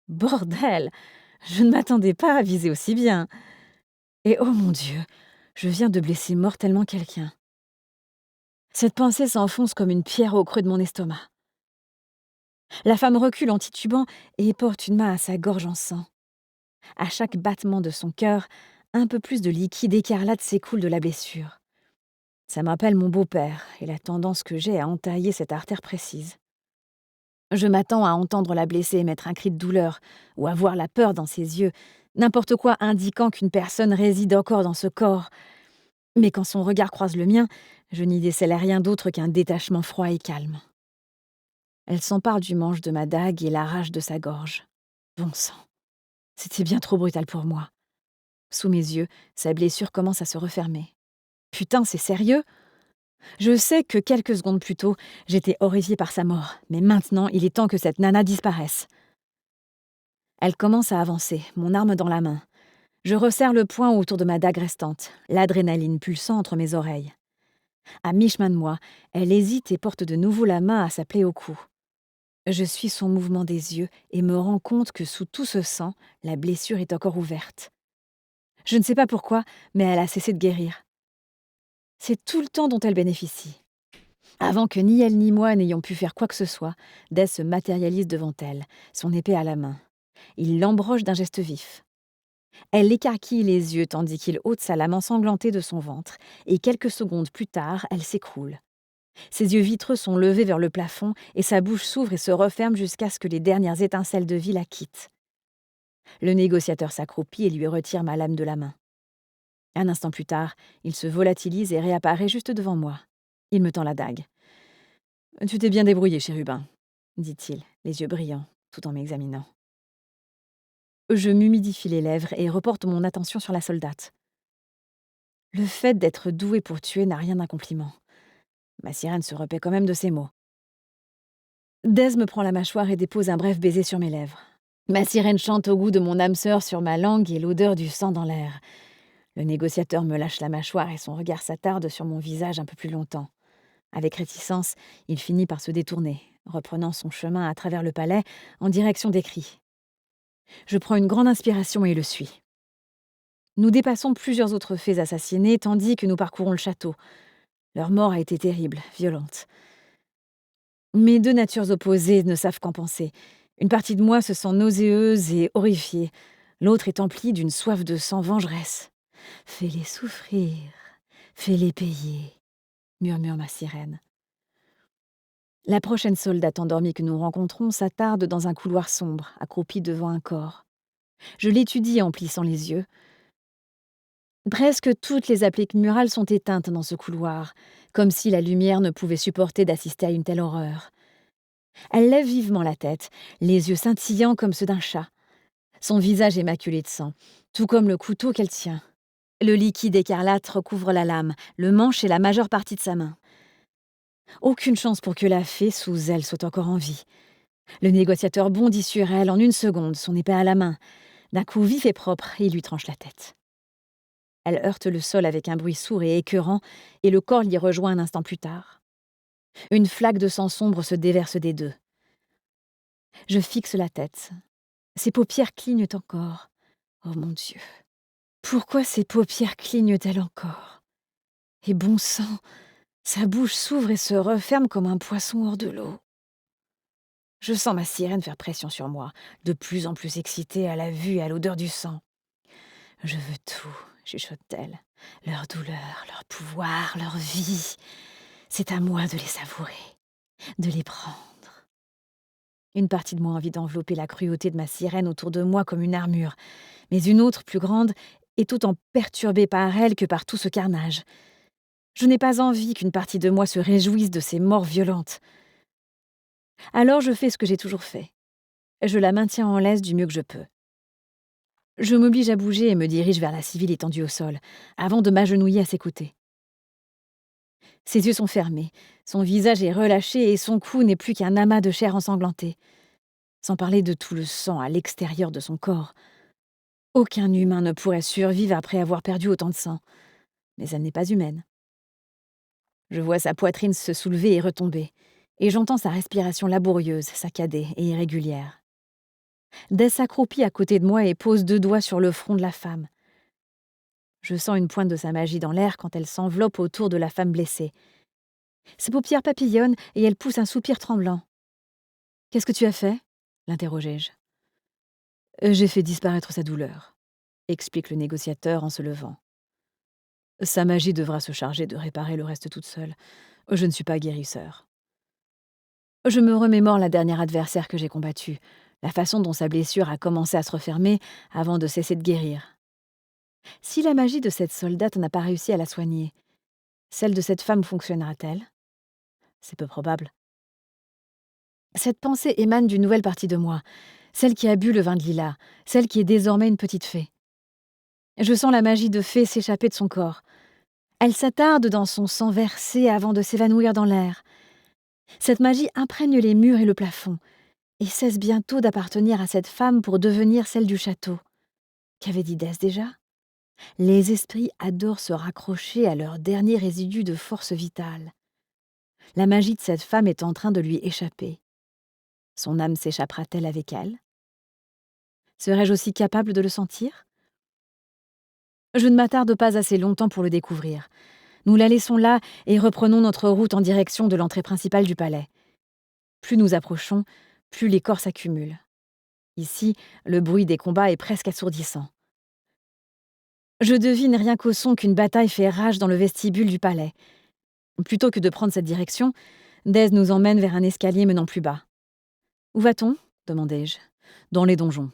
Bordel! Je ne m'attendais pas à viser aussi bien. Et oh mon Dieu, je viens de blesser mortellement quelqu'un. Cette pensée s'enfonce comme une pierre au creux de mon estomac. La femme recule en titubant et porte une main à sa gorge en sang. À chaque battement de son cœur, un peu plus de liquide écarlate s'écoule de la blessure. Ça me rappelle mon beau-père et la tendance que j'ai à entailler cette artère précise. Je m'attends à entendre la blessée émettre un cri de douleur ou à voir la peur dans ses yeux, n'importe quoi indiquant qu'une personne réside encore dans ce corps. Mais quand son regard croise le mien, je n'y décèle rien d'autre qu'un détachement froid et calme. Elle s'empare du manche de ma dague et l'arrache de sa gorge. Bon sang, c'était bien trop brutal pour moi. Sous mes yeux, sa blessure commence à se refermer. Putain, c'est sérieux ? Je sais que quelques secondes plus tôt, j'étais horrifiée par sa mort, mais maintenant, il est temps que cette nana disparaisse. Elle commence à avancer, mon arme dans la main. Je resserre le poing autour de ma dague restante, l'adrénaline pulsant entre mes oreilles. À mi-chemin de moi, elle hésite et porte de nouveau la main à sa plaie au cou. Je suis son mouvement des yeux et me rends compte que sous tout ce sang, la blessure est encore ouverte. Je ne sais pas pourquoi, mais elle a cessé de guérir. C'est tout le temps dont elle bénéficie. Avant que ni elle ni moi n'ayons pu faire quoi que ce soit, Dez se matérialise devant elle, son épée à la main. Il l'embroche d'un geste vif. Elle écarquille les yeux tandis qu'il ôte sa lame ensanglantée de son ventre, et quelques secondes plus tard, elle s'écroule. Ses yeux vitreux sont levés vers le plafond, et sa bouche s'ouvre et se referme jusqu'à ce que les dernières étincelles de vie la quittent. Le négociateur s'accroupit et lui retire ma lame de la main. Un instant plus tard, il se volatilise et réapparaît juste devant moi. Il me tend la dague. « Tu t'es bien débrouillé, chérubin », dit-il, les yeux brillants, tout en m'examinant. Je m'humidifie les lèvres et reporte mon attention sur la soldate. Le fait d'être douée pour tuer n'a rien d'un compliment. Ma sirène se repaît quand même de ses mots. Dez me prend la mâchoire et dépose un bref baiser sur mes lèvres. Ma sirène chante au goût de mon âme sœur sur ma langue et l'odeur du sang dans l'air. Le négociateur me lâche la mâchoire et son regard s'attarde sur mon visage un peu plus longtemps. Avec réticence, il finit par se détourner, reprenant son chemin à travers le palais en direction des cris. Je prends une grande inspiration et le suis. Nous dépassons plusieurs autres fées assassinées tandis que nous parcourons le château. Leur mort a été terrible, violente. Mes deux natures opposées ne savent qu'en penser. Une partie de moi se sent nauséeuse et horrifiée. L'autre est emplie d'une soif de sang vengeresse. « Fais-les souffrir, fais-les payer », murmure ma sirène. La prochaine soldate endormie que nous rencontrons s'attarde dans un couloir sombre, accroupie devant un corps. Je l'étudie en plissant les yeux. Presque toutes les appliques murales sont éteintes dans ce couloir, comme si la lumière ne pouvait supporter d'assister à une telle horreur. Elle lève vivement la tête, les yeux scintillants comme ceux d'un chat. Son visage est maculé de sang, tout comme le couteau qu'elle tient. Le liquide écarlate recouvre la lame, le manche et la majeure partie de sa main. Aucune chance pour que la fée, sous elle, soit encore en vie. Le négociateur bondit sur elle en une seconde, son épée à la main. D'un coup vif et propre, il lui tranche la tête. Elle heurte le sol avec un bruit sourd et écœurant, et le corps l'y rejoint un instant plus tard. Une flaque de sang sombre se déverse des deux. Je fixe la tête. Ses paupières clignotent encore. Oh mon Dieu. Pourquoi ses paupières clignotent-elles encore? Et bon sang, sa bouche s'ouvre et se referme comme un poisson hors de l'eau. Je sens ma sirène faire pression sur moi, de plus en plus excitée à la vue et à l'odeur du sang. Je veux tout, chuchote-t-elle. Leur douleur, leur pouvoir, leur vie. C'est à moi de les savourer, de les prendre. Une partie de moi a envie d'envelopper la cruauté de ma sirène autour de moi comme une armure, mais une autre, plus grande, est autant perturbée par elle que par tout ce carnage. Je n'ai pas envie qu'une partie de moi se réjouisse de ces morts violentes. Alors je fais ce que j'ai toujours fait. Je la maintiens en laisse du mieux que je peux. Je m'oblige à bouger et me dirige vers la civile étendue au sol, avant de m'agenouiller à ses côtés. Ses yeux sont fermés, son visage est relâché et son cou n'est plus qu'un amas de chair ensanglantée. Sans parler de tout le sang à l'extérieur de son corps. Aucun humain ne pourrait survivre après avoir perdu autant de sang. Mais elle n'est pas humaine. Je vois sa poitrine se soulever et retomber, et j'entends sa respiration laborieuse, saccadée et irrégulière. Des s'accroupit à côté de moi et pose 2 doigts sur le front de la femme. Je sens une pointe de sa magie dans l'air quand elle s'enveloppe autour de la femme blessée. Ses paupières papillonnent et elle pousse un soupir tremblant. « Qu'est-ce que tu as fait ?» l'interrogeai-je. « J'ai fait disparaître sa douleur », explique le négociateur en se levant. « Sa magie devra se charger de réparer le reste toute seule. Je ne suis pas guérisseur. » Je me remémore la dernière adversaire que j'ai combattue, la façon dont sa blessure a commencé à se refermer avant de cesser de guérir. Si la magie de cette soldate n'a pas réussi à la soigner, celle de cette femme fonctionnera-t-elle? C'est peu probable. Cette pensée émane d'une nouvelle partie de moi, celle qui a bu le vin de lilas, celle qui est désormais une petite fée. Je sens la magie de fée s'échapper de son corps. Elle s'attarde dans son sang versé avant de s'évanouir dans l'air. Cette magie imprègne les murs et le plafond, et cesse bientôt d'appartenir à cette femme pour devenir celle du château. Qu'avait dit Dès déjà? Les esprits adorent se raccrocher à leur dernier résidu de force vitale. La magie de cette femme est en train de lui échapper. Son âme s'échappera-t-elle avec elle? Serais-je aussi capable de le sentir? Je ne m'attarde pas assez longtemps pour le découvrir. Nous la laissons là et reprenons notre route en direction de l'entrée principale du palais. Plus nous approchons, plus les corps s'accumulent. Ici, le bruit des combats est presque assourdissant. Je devine rien qu'au son qu'une bataille fait rage dans le vestibule du palais. Plutôt que de prendre cette direction, Dez nous emmène vers un escalier menant plus bas. « Où va-t-on » demandai-je. « Dans les donjons. »«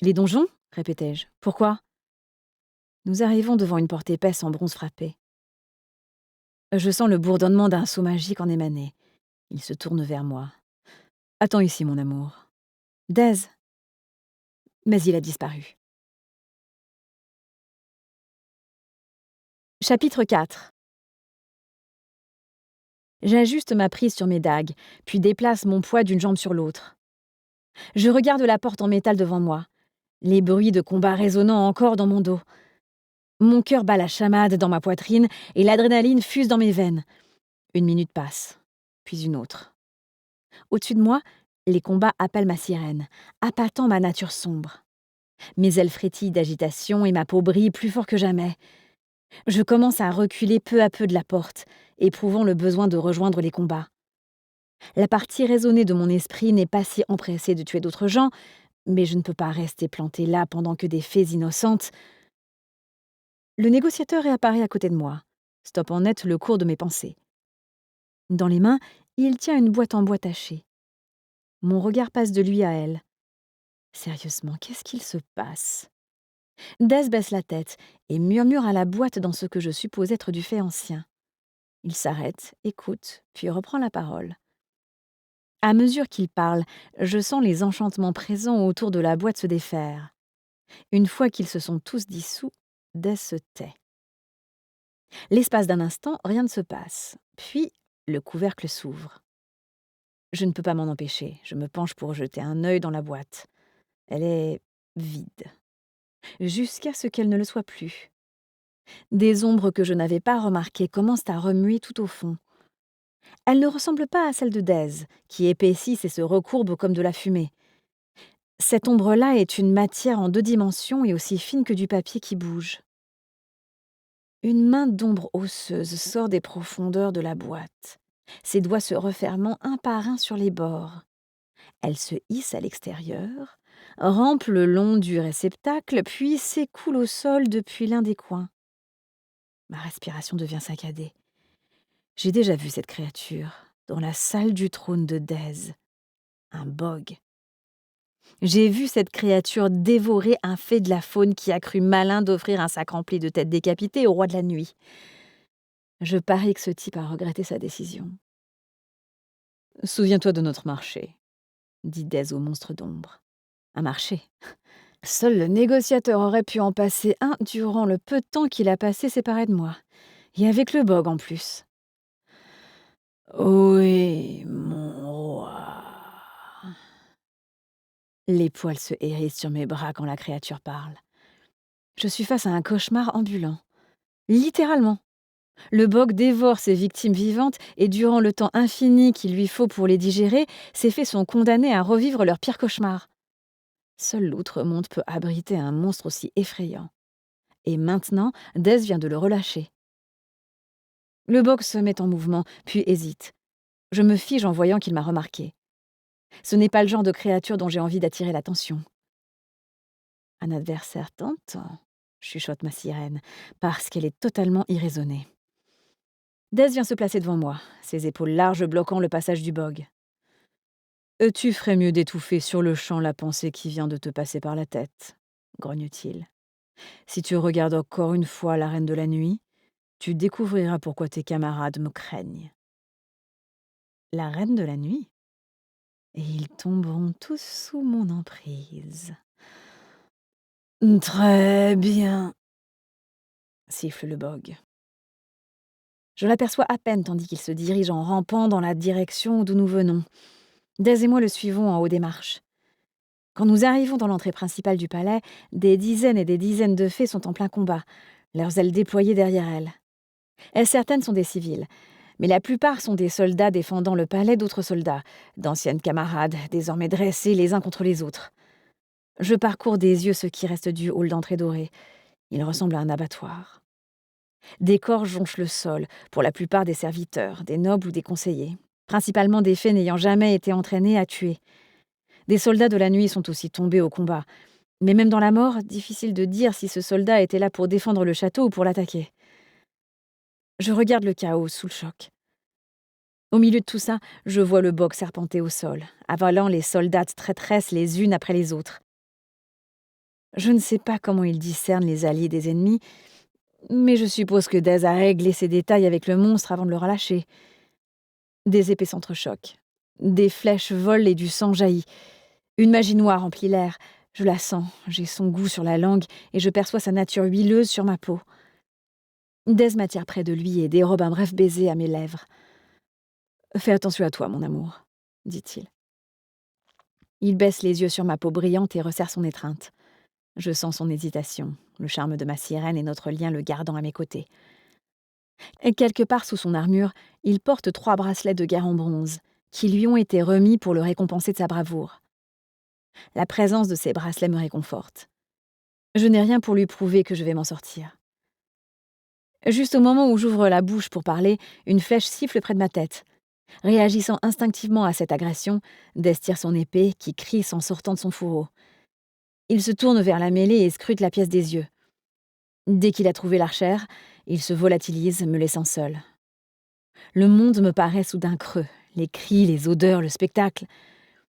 Les donjons » répétai-je. « Pourquoi » Nous arrivons devant une porte épaisse en bronze frappé. Je sens le bourdonnement d'un sceau magique en émaner. Il se tourne vers moi. « Attends ici, mon amour. »« Dez !» Mais il a disparu. Chapitre 4. J'ajuste ma prise sur mes dagues, puis déplace mon poids d'une jambe sur l'autre. Je regarde la porte en métal devant moi, les bruits de combat résonnant encore dans mon dos. Mon cœur bat la chamade dans ma poitrine et l'adrénaline fuse dans mes veines. Une minute passe, puis une autre. Au-dessus de moi, les combats appellent ma sirène, appâtant ma nature sombre. Mes ailes frétillent d'agitation et ma peau brille plus fort que jamais. Je commence à reculer peu à peu de la porte, éprouvant le besoin de rejoindre les combats. La partie raisonnée de mon esprit n'est pas si empressée de tuer d'autres gens, mais je ne peux pas rester plantée là pendant que des fées innocentes. Le négociateur réapparaît à côté de moi, stoppant net le cours de mes pensées. Dans les mains, il tient une boîte en bois tachée. Mon regard passe de lui à elle. Sérieusement, qu'est-ce qu'il se passe? Dez baisse la tête et murmure à la boîte dans ce que je suppose être du fait ancien. Il s'arrête, écoute, puis reprend la parole. À mesure qu'il parle, je sens les enchantements présents autour de la boîte se défaire. Une fois qu'ils se sont tous dissous, Dez se tait. L'espace d'un instant, rien ne se passe. Puis, le couvercle s'ouvre. Je ne peux pas m'en empêcher. Je me penche pour jeter un œil dans la boîte. Elle est vide, jusqu'à ce qu'elle ne le soit plus. Des ombres que je n'avais pas remarquées commencent à remuer tout au fond. Elles ne ressemblent pas à celles de Dez, qui épaississent et se recourbent comme de la fumée. Cette ombre-là est une matière en 2 dimensions et aussi fine que du papier qui bouge. Une main d'ombre osseuse sort des profondeurs de la boîte, ses doigts se refermant un par un sur les bords. Elle se hisse à l'extérieur, rampe le long du réceptacle, puis s'écoule au sol depuis l'un des coins. Ma respiration devient saccadée. J'ai déjà vu cette créature dans la salle du trône de Dez, un bog. J'ai vu cette créature dévorer un fée de la faune qui a cru malin d'offrir un sac rempli de têtes décapitées au roi de la nuit. Je parie que ce type a regretté sa décision. Souviens-toi de notre marché, dit Dez au monstre d'ombre. Un marché. Seul le négociateur aurait pu en passer un durant le peu de temps qu'il a passé séparé de moi. Et avec le bog en plus. Oui, mon roi. Les poils se hérissent sur mes bras quand la créature parle. Je suis face à un cauchemar ambulant. Littéralement. Le bog dévore ses victimes vivantes et durant le temps infini qu'il lui faut pour les digérer, ces fées sont condamnées à revivre leur pire cauchemar. Seul l'outre-monde peut abriter un monstre aussi effrayant. Et maintenant, Dez vient de le relâcher. Le bog se met en mouvement, puis hésite. Je me fige en voyant qu'il m'a remarqué. Ce n'est pas le genre de créature dont j'ai envie d'attirer l'attention. Un adversaire tentant, chuchote ma sirène, parce qu'elle est totalement irraisonnée. Dez vient se placer devant moi, ses épaules larges bloquant le passage du bog. « Tu ferais mieux d'étouffer sur le champ la pensée qui vient de te passer par la tête, grogne-t-il. Si tu regardes encore une fois la reine de la nuit, tu découvriras pourquoi tes camarades me craignent. » La reine de la nuit ? Et ils tomberont tous sous mon emprise. Très bien, siffle le bog. Je l'aperçois à peine tandis qu'il se dirige en rampant dans la direction d'où nous venons. Dez et moi le suivons en haut des marches. Quand nous arrivons dans l'entrée principale du palais, des dizaines et des dizaines de fées sont en plein combat, leurs ailes déployées derrière elles. Certaines sont des civils, mais la plupart sont des soldats défendant le palais d'autres soldats, d'anciennes camarades, désormais dressés les uns contre les autres. Je parcours des yeux ce qui reste du hall d'entrée doré. Il ressemble à un abattoir. Des corps jonchent le sol, pour la plupart des serviteurs, des nobles ou des conseillers, principalement des fées n'ayant jamais été entraînés à tuer. Des soldats de la nuit sont aussi tombés au combat, mais même dans la mort, difficile de dire si ce soldat était là pour défendre le château ou pour l'attaquer. Je regarde le chaos sous le choc. Au milieu de tout ça, je vois le bog serpenter au sol, avalant les soldates traîtresses les unes après les autres. Je ne sais pas comment il discerne les alliés des ennemis, mais je suppose que Dez a réglé ces détails avec le monstre avant de le relâcher. Des épées s'entrechoquent. Des flèches volent et du sang jaillit. Une magie noire remplit l'air. Je la sens, j'ai son goût sur la langue et je perçois sa nature huileuse sur ma peau. Dez m'attire près de lui et dérobe un bref baiser à mes lèvres. « Fais attention à toi, mon amour, » dit-il. Il baisse les yeux sur ma peau brillante et resserre son étreinte. Je sens son hésitation, le charme de ma sirène et notre lien le gardant à mes côtés. Et quelque part sous son armure, il porte 3 bracelets de guerre en bronze, qui lui ont été remis pour le récompenser de sa bravoure. La présence de ces bracelets me réconforte. Je n'ai rien pour lui prouver que je vais m'en sortir. Juste au moment où j'ouvre la bouche pour parler, une flèche siffle près de ma tête. Réagissant instinctivement à cette agression, Dez tire son épée, qui crie en sortant de son fourreau. Il se tourne vers la mêlée et scrute la pièce des yeux. Dès qu'il a trouvé l'archère, il se volatilise, me laissant seule. Le monde me paraît soudain creux, les cris, les odeurs, le spectacle.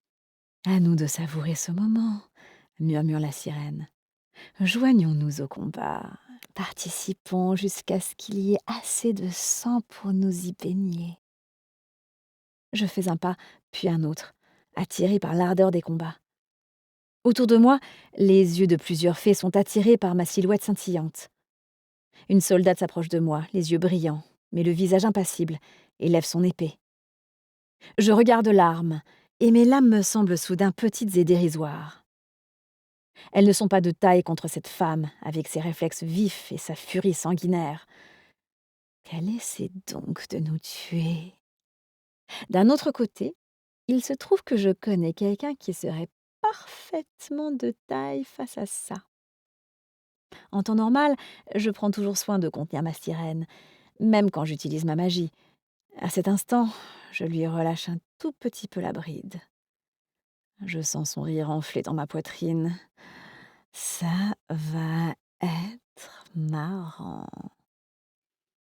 « À nous de savourer ce moment, » murmure la sirène. « Joignons-nous au combat, participons jusqu'à ce qu'il y ait assez de sang pour nous y baigner. » Je fais un pas, puis un autre, attirée par l'ardeur des combats. Autour de moi, les yeux de plusieurs fées sont attirés par ma silhouette scintillante. Une soldate s'approche de moi, les yeux brillants, mais le visage impassible, et lève son épée. Je regarde l'arme, et mes lames me semblent soudain petites et dérisoires. Elles ne sont pas de taille contre cette femme, avec ses réflexes vifs et sa furie sanguinaire. Qu'elle essaie donc de nous tuer. D'un autre côté, il se trouve que je connais quelqu'un qui serait parfaitement de taille face à ça. En temps normal, je prends toujours soin de contenir ma sirène, même quand j'utilise ma magie. À cet instant, je lui relâche un tout petit peu la bride. Je sens son rire enfler dans ma poitrine. Ça va être marrant.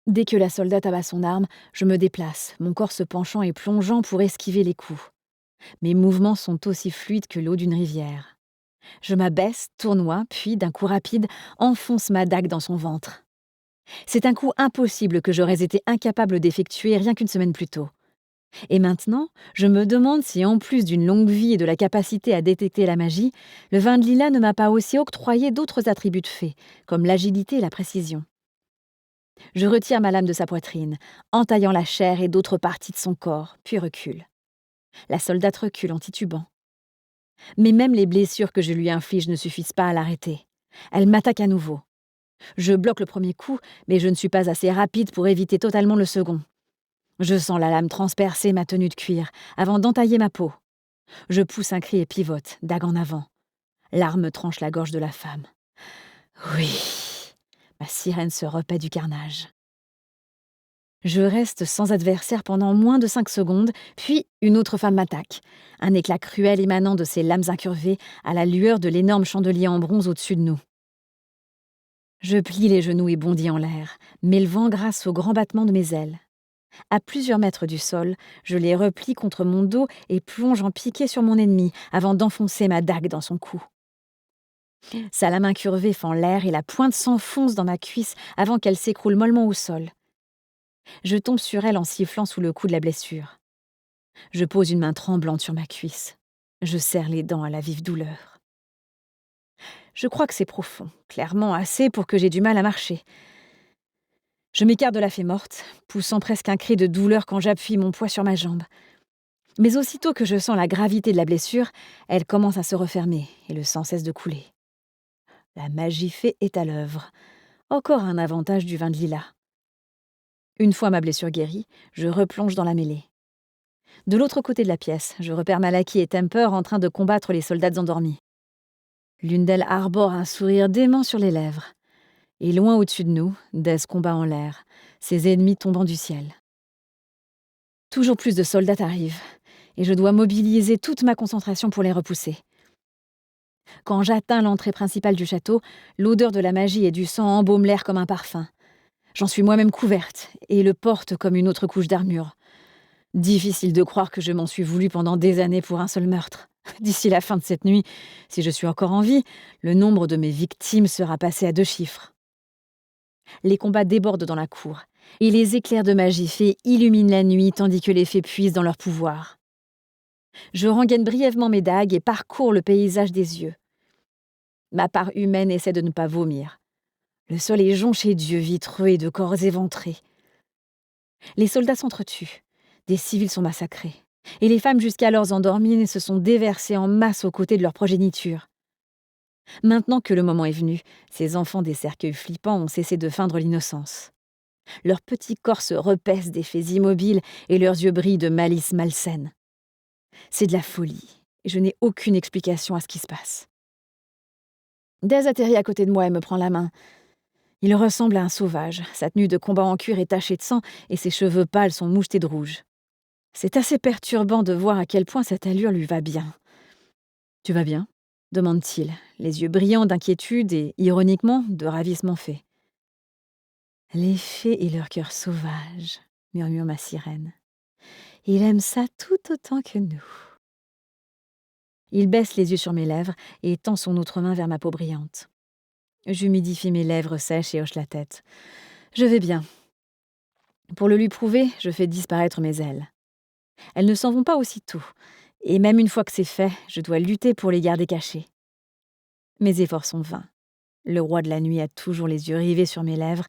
Dès que la soldate abat son arme, je me déplace, mon corps se penchant et plongeant pour esquiver les coups. Mes mouvements sont aussi fluides que l'eau d'une rivière. Je m'abaisse, tournoie, puis, d'un coup rapide, enfonce ma dague dans son ventre. C'est un coup impossible que j'aurais été incapable d'effectuer rien qu'une semaine plus tôt. Et maintenant, je me demande si, en plus d'une longue vie et de la capacité à détecter la magie, le vin de lilas ne m'a pas aussi octroyé d'autres attributs de fée, comme l'agilité et la précision. Je retire ma lame de sa poitrine, entaillant la chair et d'autres parties de son corps, puis recule. La soldate recule en titubant. Mais même les blessures que je lui inflige ne suffisent pas à l'arrêter. Elle m'attaque à nouveau. Je bloque le premier coup, mais je ne suis pas assez rapide pour éviter totalement le second. Je sens la lame transpercer ma tenue de cuir, avant d'entailler ma peau. Je pousse un cri et pivote, dague en avant. L'arme tranche la gorge de la femme. Oui, ma sirène se repaît du carnage. Je reste sans adversaire pendant moins de 5 secondes, puis une autre femme m'attaque. Un éclat cruel émanant de ses lames incurvées à la lueur de l'énorme chandelier en bronze au-dessus de nous. Je plie les genoux et bondis en l'air, m'élevant grâce au grand battement de mes ailes. À plusieurs mètres du sol, je les replie contre mon dos et plonge en piqué sur mon ennemi avant d'enfoncer ma dague dans son cou. Sa lame incurvée fend l'air et la pointe s'enfonce dans ma cuisse avant qu'elle s'écroule mollement au sol. Je tombe sur elle en sifflant sous le coup de la blessure. Je pose une main tremblante sur ma cuisse. Je serre les dents à la vive douleur. Je crois que c'est profond, clairement assez pour que j'aie du mal à marcher. Je m'écarte de la fée morte, poussant presque un cri de douleur quand j'appuie mon poids sur ma jambe. Mais aussitôt que je sens la gravité de la blessure, elle commence à se refermer et le sang cesse de couler. La magie fée est à l'œuvre. Encore un avantage du vin de lilas. Une fois ma blessure guérie, je replonge dans la mêlée. De l'autre côté de la pièce, je repère Malaki et Temper en train de combattre les soldates endormies. L'une d'elles arbore un sourire dément sur les lèvres. Et loin au-dessus de nous, Dez combat en l'air, ses ennemis tombant du ciel. Toujours plus de soldats arrivent, et je dois mobiliser toute ma concentration pour les repousser. Quand j'atteins l'entrée principale du château, l'odeur de la magie et du sang embaume l'air comme un parfum. J'en suis moi-même couverte, et le porte comme une autre couche d'armure. Difficile de croire que je m'en suis voulu pendant des années pour un seul meurtre. D'ici la fin de cette nuit, si je suis encore en vie, le nombre de mes victimes sera passé à 2 chiffres. Les combats débordent dans la cour, et les éclairs de magie fée illuminent la nuit tandis que les fées puisent dans leur pouvoir. Je rengaine brièvement mes dagues et parcours le paysage des yeux. Ma part humaine essaie de ne pas vomir. Le sol est jonché d'yeux vitreux et de corps éventrés. Les soldats s'entretuent, des civils sont massacrés, et les femmes jusqu'alors endormies se sont déversées en masse aux côtés de leur progéniture. Maintenant que le moment est venu, ces enfants des cercueils flippants ont cessé de feindre l'innocence. Leurs petits corps se repaissent d'effets immobiles et leurs yeux brillent de malice malsaine. C'est de la folie, et je n'ai aucune explication à ce qui se passe. Dez atterrit à côté de moi et me prend la main. Il ressemble à un sauvage, sa tenue de combat en cuir est tachée de sang et ses cheveux pâles sont mouchetés de rouge. C'est assez perturbant de voir à quel point cette allure lui va bien. « Tu vas bien ?» demande-t-il, les yeux brillants d'inquiétude et, ironiquement, de ravissement fait. « Les fées et leur cœur sauvage, » murmure ma sirène. « Il aime ça tout autant que nous. » Il baisse les yeux sur mes lèvres et tend son autre main vers ma peau brillante. J'humidifie mes lèvres sèches et hoche la tête. Je vais bien. Pour le lui prouver, je fais disparaître mes ailes. Elles ne s'en vont pas aussitôt, et même une fois que c'est fait, je dois lutter pour les garder cachées. Mes efforts sont vains. Le roi de la nuit a toujours les yeux rivés sur mes lèvres,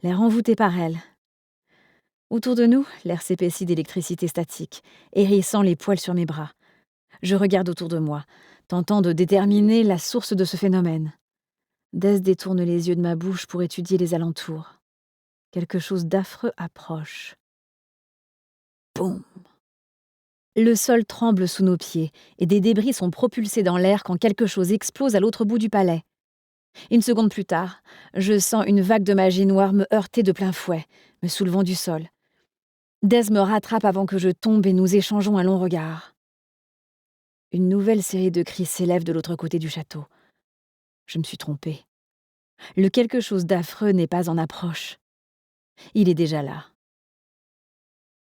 l'air envoûté par elles. Autour de nous, l'air s'épaissit d'électricité statique, hérissant les poils sur mes bras. Je regarde autour de moi, tentant de déterminer la source de ce phénomène. Dez détourne les yeux de ma bouche pour étudier les alentours. Quelque chose d'affreux approche. Boum! Le sol tremble sous nos pieds et des débris sont propulsés dans l'air quand quelque chose explose à l'autre bout du palais. Une seconde plus tard, je sens une vague de magie noire me heurter de plein fouet, me soulevant du sol. Dez me rattrape avant que je tombe et nous échangeons un long regard. Une nouvelle série de cris s'élève de l'autre côté du château. Je me suis trompée. Le quelque chose d'affreux n'est pas en approche. Il est déjà là.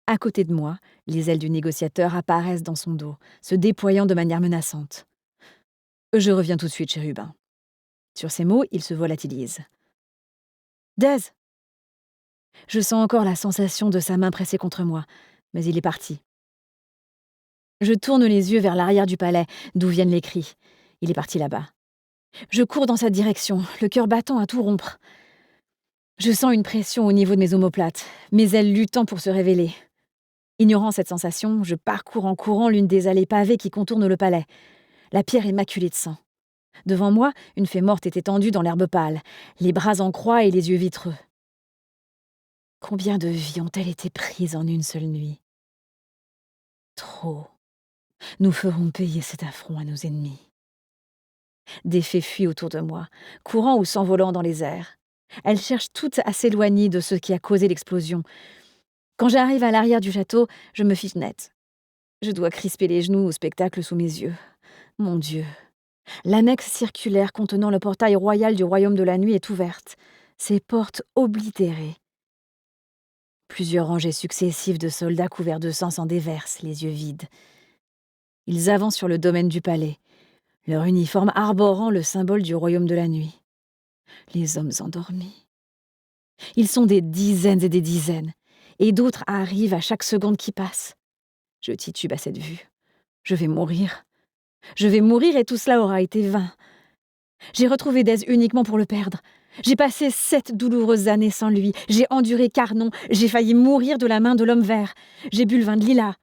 À côté de moi, les ailes du négociateur apparaissent dans son dos, se déployant de manière menaçante. Je reviens tout de suite, chérubin. Sur ces mots, il se volatilise. Dez! Je sens encore la sensation de sa main pressée contre moi, mais il est parti. Je tourne les yeux vers l'arrière du palais, d'où viennent les cris. Il est parti là-bas. Je cours dans sa direction, le cœur battant à tout rompre. Je sens une pression au niveau de mes omoplates, mes ailes luttant pour se révéler. Ignorant cette sensation, je parcours en courant l'une des allées pavées qui contournent le palais. La pierre est maculée de sang. Devant moi, une fée morte est étendue dans l'herbe pâle, les bras en croix et les yeux vitreux. Combien de vies ont-elles été prises en une seule nuit? Trop. Nous ferons payer cet affront à nos ennemis. Des fées fuient autour de moi, courant ou s'envolant dans les airs. Elles cherchent toutes à s'éloigner de ce qui a causé l'explosion. Quand j'arrive à l'arrière du château, je me fiche net. Je dois crisper les genoux au spectacle sous mes yeux. Mon Dieu. L'annexe circulaire contenant le portail royal du royaume de la nuit est ouverte, ses portes oblitérées. Plusieurs rangées successives de soldats couverts de sang s'en déversent, les yeux vides. Ils avancent sur le domaine du palais, leur uniforme arborant le symbole du royaume de la nuit. Les hommes endormis. Ils sont des dizaines et des dizaines, et d'autres arrivent à chaque seconde qui passe. Je titube à cette vue. Je vais mourir. Je vais mourir et tout cela aura été vain. J'ai retrouvé Dez uniquement pour le perdre. J'ai passé 7 douloureuses années sans lui. J'ai enduré Carnon. J'ai failli mourir de la main de l'homme vert. J'ai bu le vin de Lila.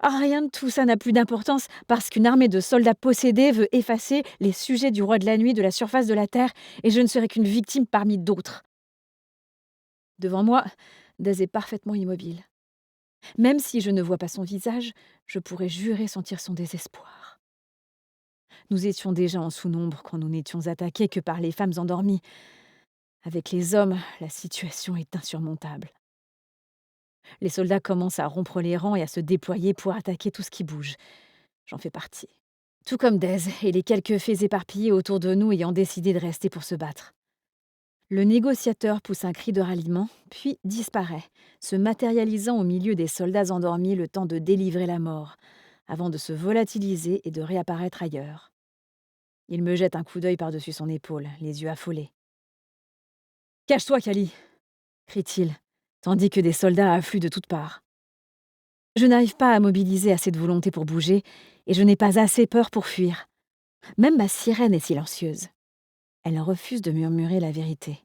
Rien de tout ça n'a plus d'importance parce qu'une armée de soldats possédés veut effacer les sujets du roi de la nuit de la surface de la terre et je ne serai qu'une victime parmi d'autres. Devant moi, Dez est parfaitement immobile. Même si je ne vois pas son visage, je pourrais jurer sentir son désespoir. Nous étions déjà en sous-nombre quand nous n'étions attaqués que par les femmes endormies. Avec les hommes, la situation est insurmontable. Les soldats commencent à rompre les rangs et à se déployer pour attaquer tout ce qui bouge. J'en fais partie. Tout comme Dez et les quelques fées éparpillées autour de nous ayant décidé de rester pour se battre. Le négociateur pousse un cri de ralliement, puis disparaît, se matérialisant au milieu des soldats endormis le temps de délivrer la mort, avant de se volatiliser et de réapparaître ailleurs. Il me jette un coup d'œil par-dessus son épaule, les yeux affolés. « Cache-toi, Kali !» crie-t-il, tandis que des soldats affluent de toutes parts. Je n'arrive pas à mobiliser assez de volonté pour bouger, et je n'ai pas assez peur pour fuir. Même ma sirène est silencieuse. Elle refuse de murmurer la vérité.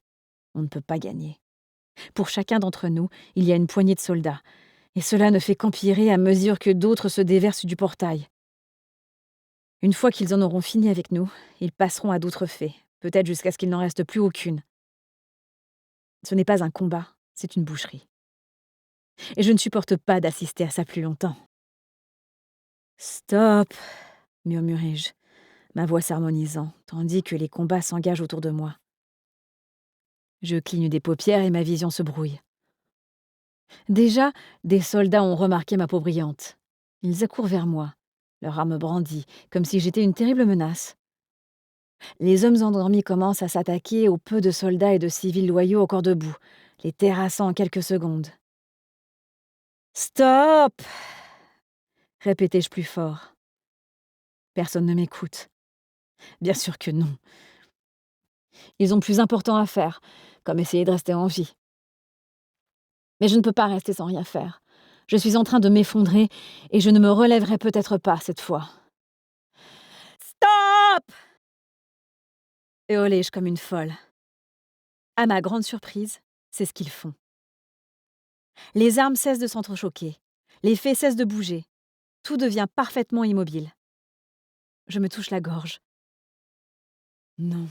On ne peut pas gagner. Pour chacun d'entre nous, il y a une poignée de soldats, et cela ne fait qu'empirer à mesure que d'autres se déversent du portail. Une fois qu'ils en auront fini avec nous, ils passeront à d'autres fées, peut-être jusqu'à ce qu'il n'en reste plus aucune. Ce n'est pas un combat, c'est une boucherie. Et je ne supporte pas d'assister à ça plus longtemps. « Stop !» murmurai-je, ma voix s'harmonisant, tandis que les combats s'engagent autour de moi. Je cligne des paupières et ma vision se brouille. Déjà, des soldats ont remarqué ma peau brillante. Ils accourent vers moi, leurs armes brandies, comme si j'étais une terrible menace. Les hommes endormis commencent à s'attaquer aux peu de soldats et de civils loyaux encore debout, les terrassant en quelques secondes. « Stop !» répétai-je plus fort. Personne ne m'écoute. Bien sûr que non. Ils ont plus important à faire, comme essayer de rester en vie. Mais je ne peux pas rester sans rien faire. Je suis en train de m'effondrer et je ne me relèverai peut-être pas cette fois. « Stop !» hurlai-je comme une folle. À ma grande surprise, c'est ce qu'ils font. Les armes cessent de s'entrechoquer. Les fées cessent de bouger. Tout devient parfaitement immobile. Je me touche la gorge. Non.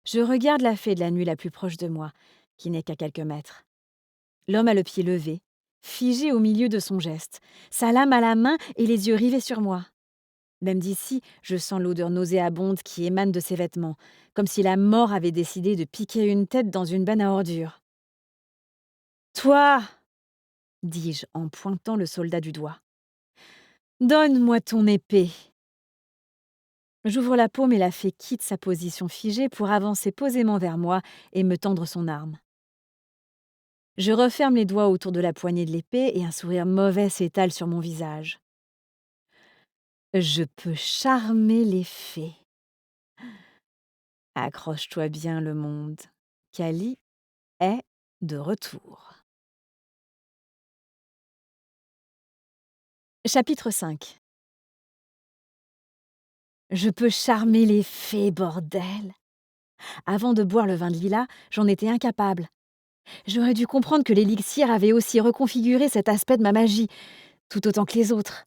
Je regarde la fée de la nuit la plus proche de moi, qui n'est qu'à quelques mètres. L'homme a le pied levé, figé au milieu de son geste, sa lame à la main et les yeux rivés sur moi. Même d'ici, je sens l'odeur nauséabonde qui émane de ses vêtements, comme si la mort avait décidé de piquer une tête dans une benne à ordures. « Toi !» dis-je en pointant le soldat du doigt. « Donne-moi ton épée !» J'ouvre la paume et la fée quitte sa position figée pour avancer posément vers moi et me tendre son arme. Je referme les doigts autour de la poignée de l'épée et un sourire mauvais s'étale sur mon visage. Je peux charmer les fées. Accroche-toi bien, le monde. Kali est de retour. Chapitre 5. Je peux charmer les fées, bordel. Avant de boire le vin de lilas, j'en étais incapable. J'aurais dû comprendre que l'élixir avait aussi reconfiguré cet aspect de ma magie, tout autant que les autres.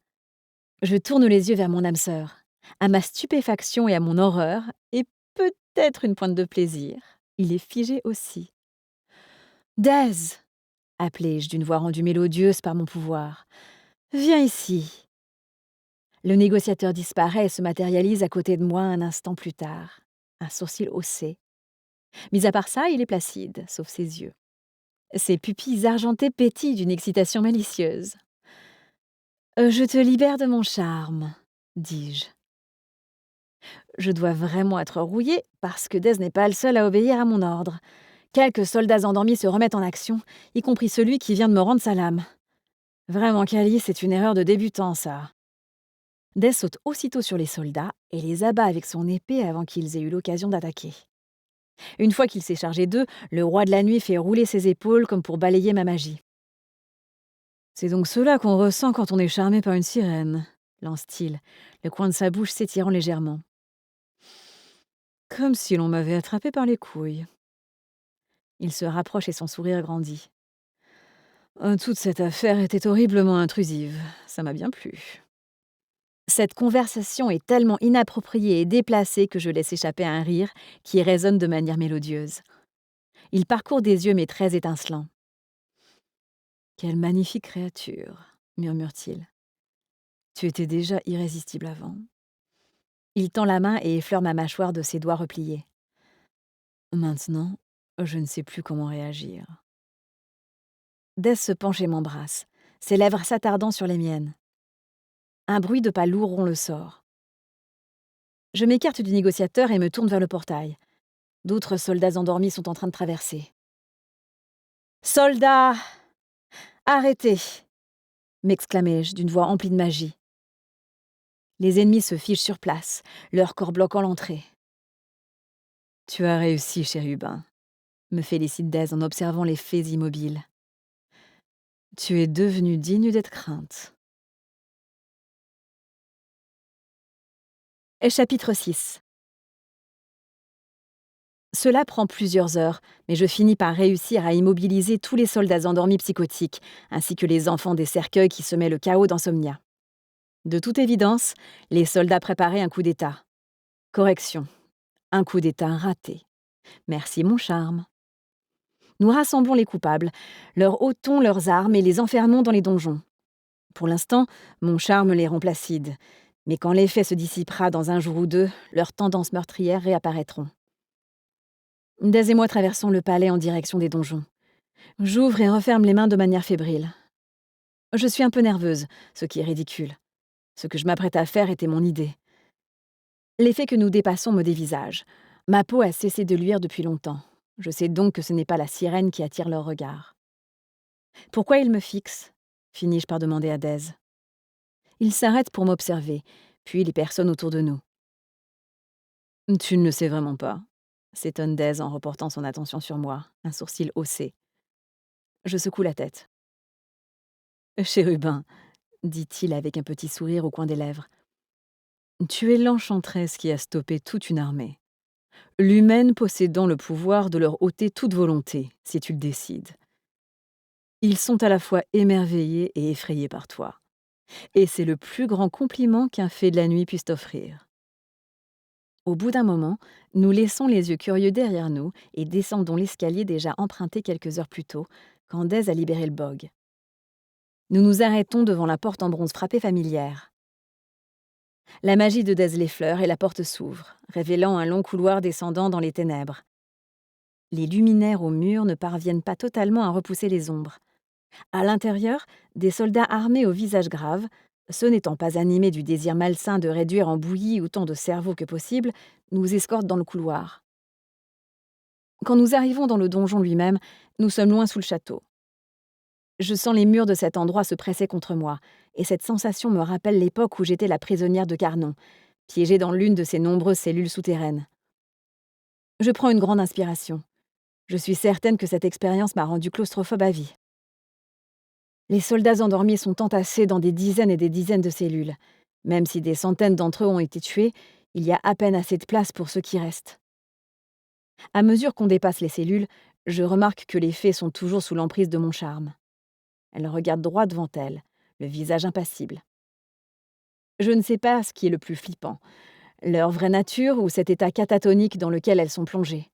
Je tourne les yeux vers mon âme sœur. À ma stupéfaction et à mon horreur, et peut-être une pointe de plaisir, il est figé aussi. « Dez !» appelai-je d'une voix rendue mélodieuse par mon pouvoir. « Viens ici !» Le négociateur disparaît et se matérialise à côté de moi un instant plus tard, un sourcil haussé. Mis à part ça, il est placide, sauf ses yeux. Ses pupilles argentées pétillent d'une excitation malicieuse. « Je te libère de mon charme, » dis-je. Je dois vraiment être rouillée parce que Dez n'est pas le seul à obéir à mon ordre. Quelques soldats endormis se remettent en action, y compris celui qui vient de me rendre sa lame. Vraiment, Kali, c'est une erreur de débutant, ça. Dez saute aussitôt sur les soldats et les abat avec son épée avant qu'ils aient eu l'occasion d'attaquer. Une fois qu'il s'est chargé d'eux, le roi de la nuit fait rouler ses épaules comme pour balayer ma magie. « C'est donc cela qu'on ressent quand on est charmé par une sirène », lance-t-il, le coin de sa bouche s'étirant légèrement. « Comme si l'on m'avait attrapé par les couilles. » Il se rapproche et son sourire grandit. « Toute cette affaire était horriblement intrusive. Ça m'a bien plu. » Cette conversation est tellement inappropriée et déplacée que je laisse échapper un rire qui résonne de manière mélodieuse. Il parcourt des yeux mes traits étincelants. « Quelle magnifique créature !» murmure-t-il. « Tu étais déjà irrésistible avant. » Il tend la main et effleure ma mâchoire de ses doigts repliés. « Maintenant, je ne sais plus comment réagir. » Dez se penche et m'embrasse, ses lèvres s'attardant sur les miennes. Un bruit de pas lourds rompt le sort. Je m'écarte du négociateur et me tourne vers le portail. D'autres soldats endormis sont en train de traverser. « Soldats, arrêtez !» m'exclamai-je d'une voix emplie de magie. Les ennemis se figent sur place, leur corps bloquant l'entrée. « Tu as réussi, chérubin », me félicite Dez en observant les fées immobiles. « Tu es devenu digne d'être crainte. » Chapitre 6. Cela prend plusieurs heures, mais je finis par réussir à immobiliser tous les soldats endormis psychotiques, ainsi que les enfants des cercueils qui semaient le chaos dans Somnia. De toute évidence, les soldats préparaient un coup d'État. Correction, un coup d'État raté. Merci mon charme. Nous rassemblons les coupables, leur ôtons leurs armes et les enfermons dans les donjons. Pour l'instant, mon charme les rend placides, mais quand l'effet se dissipera dans un jour ou deux, leurs tendances meurtrières réapparaîtront. Dez et moi traversons le palais en direction des donjons. J'ouvre et referme les mains de manière fébrile. Je suis un peu nerveuse, ce qui est ridicule. Ce que je m'apprête à faire était mon idée. L'effet que nous dépassons me dévisage. Ma peau a cessé de luire depuis longtemps. Je sais donc que ce n'est pas la sirène qui attire leur regard. « Pourquoi ils me fixent ?» finis-je par demander à Dez. Il s'arrête pour m'observer, puis les personnes autour de nous. « Tu ne le sais vraiment pas ?» s'étonne Dez en reportant son attention sur moi, un sourcil haussé. Je secoue la tête. « Chérubin, » dit-il avec un petit sourire au coin des lèvres. « Tu es l'enchanteresse qui a stoppé toute une armée. l'humaine possédant le pouvoir de leur ôter toute volonté, si tu le décides. Ils sont à la fois émerveillés et effrayés par toi. Et c'est le plus grand compliment qu'un fée de la nuit puisse t'offrir. Au bout d'un moment, nous laissons les yeux curieux derrière nous et descendons l'escalier déjà emprunté quelques heures plus tôt, quand Dez a libéré le bog. Nous nous arrêtons devant la porte en bronze frappée familière. La magie de Dez l'effleure et la porte s'ouvre, révélant un long couloir descendant dans les ténèbres. Les luminaires au mur ne parviennent pas totalement à repousser les ombres. À l'intérieur, des soldats armés au visage grave, ceux n'étant pas animés du désir malsain de réduire en bouillie autant de cerveaux que possible, nous escortent dans le couloir. Quand nous arrivons dans le donjon lui-même, nous sommes loin sous le château. Je sens les murs de cet endroit se presser contre moi, et cette sensation me rappelle l'époque où j'étais la prisonnière de Carnon, piégée dans l'une de ces nombreuses cellules souterraines. Je prends une grande inspiration. Je suis certaine que cette expérience m'a rendue claustrophobe à vie. Les soldats endormis sont entassés dans des dizaines et des dizaines de cellules. Même si des centaines d'entre eux ont été tués, il y a à peine assez de place pour ceux qui restent. À mesure qu'on dépasse les cellules, je remarque que les fées sont toujours sous l'emprise de mon charme. Elles regardent droit devant elles, le visage impassible. Je ne sais pas ce qui est le plus flippant, leur vraie nature ou cet état catatonique dans lequel elles sont plongées.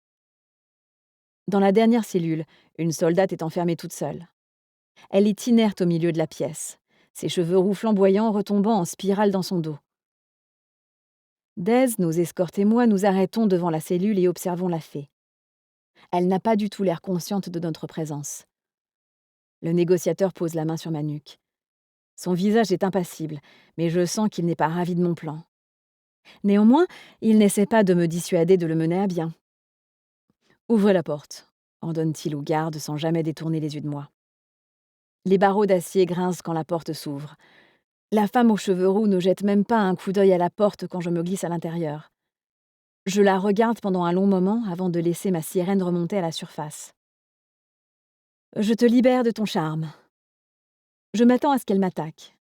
Dans la dernière cellule, une soldate est enfermée toute seule. Elle est inerte au milieu de la pièce, ses cheveux roux flamboyants retombant en spirale dans son dos. Dez, nos escortes et moi nous arrêtons devant la cellule et observons la fée. Elle n'a pas du tout l'air consciente de notre présence. Le négociateur pose la main sur ma nuque. Son visage est impassible, mais je sens qu'il n'est pas ravi de mon plan. Néanmoins, il n'essaie pas de me dissuader de le mener à bien. Ouvrez la porte, ordonne-t-il au garde sans jamais détourner les yeux de moi. Les barreaux d'acier grincent quand la porte s'ouvre. La femme aux cheveux roux ne jette même pas un coup d'œil à la porte quand je me glisse à l'intérieur. Je la regarde pendant un long moment avant de laisser ma sirène remonter à la surface. Je te libère de ton charme. Je m'attends à ce qu'elle m'attaque,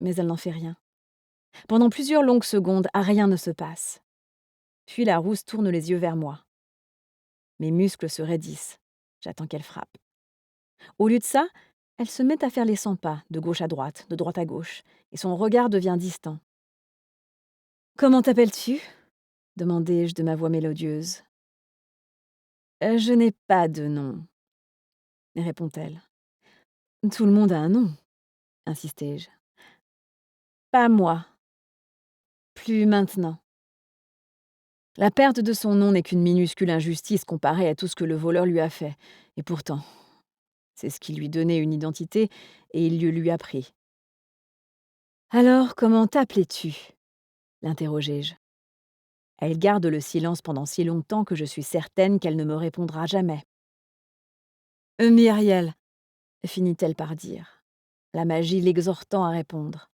mais elle n'en fait rien. Pendant plusieurs longues secondes, rien ne se passe. Puis la rousse tourne les yeux vers moi. Mes muscles se raidissent. J'attends qu'elle frappe. Au lieu de ça, elle se met à faire les 100 pas, de gauche à droite, de droite à gauche, et son regard devient distant. « Comment t'appelles-tu » demandai-je de ma voix mélodieuse. « Je n'ai pas de nom », répond-elle. « Tout le monde a un nom », insistai-je. « Pas moi. Plus maintenant. » La perte de son nom n'est qu'une minuscule injustice comparée à tout ce que le voleur lui a fait. Et pourtant, c'est ce qui lui donnait une identité et il le lui a pris. « Alors, comment t'appelais-tu » l'interrogeai-je. Elle garde le silence pendant si longtemps que je suis certaine qu'elle ne me répondra jamais. « Myriel » finit-elle par dire, la magie l'exhortant à répondre.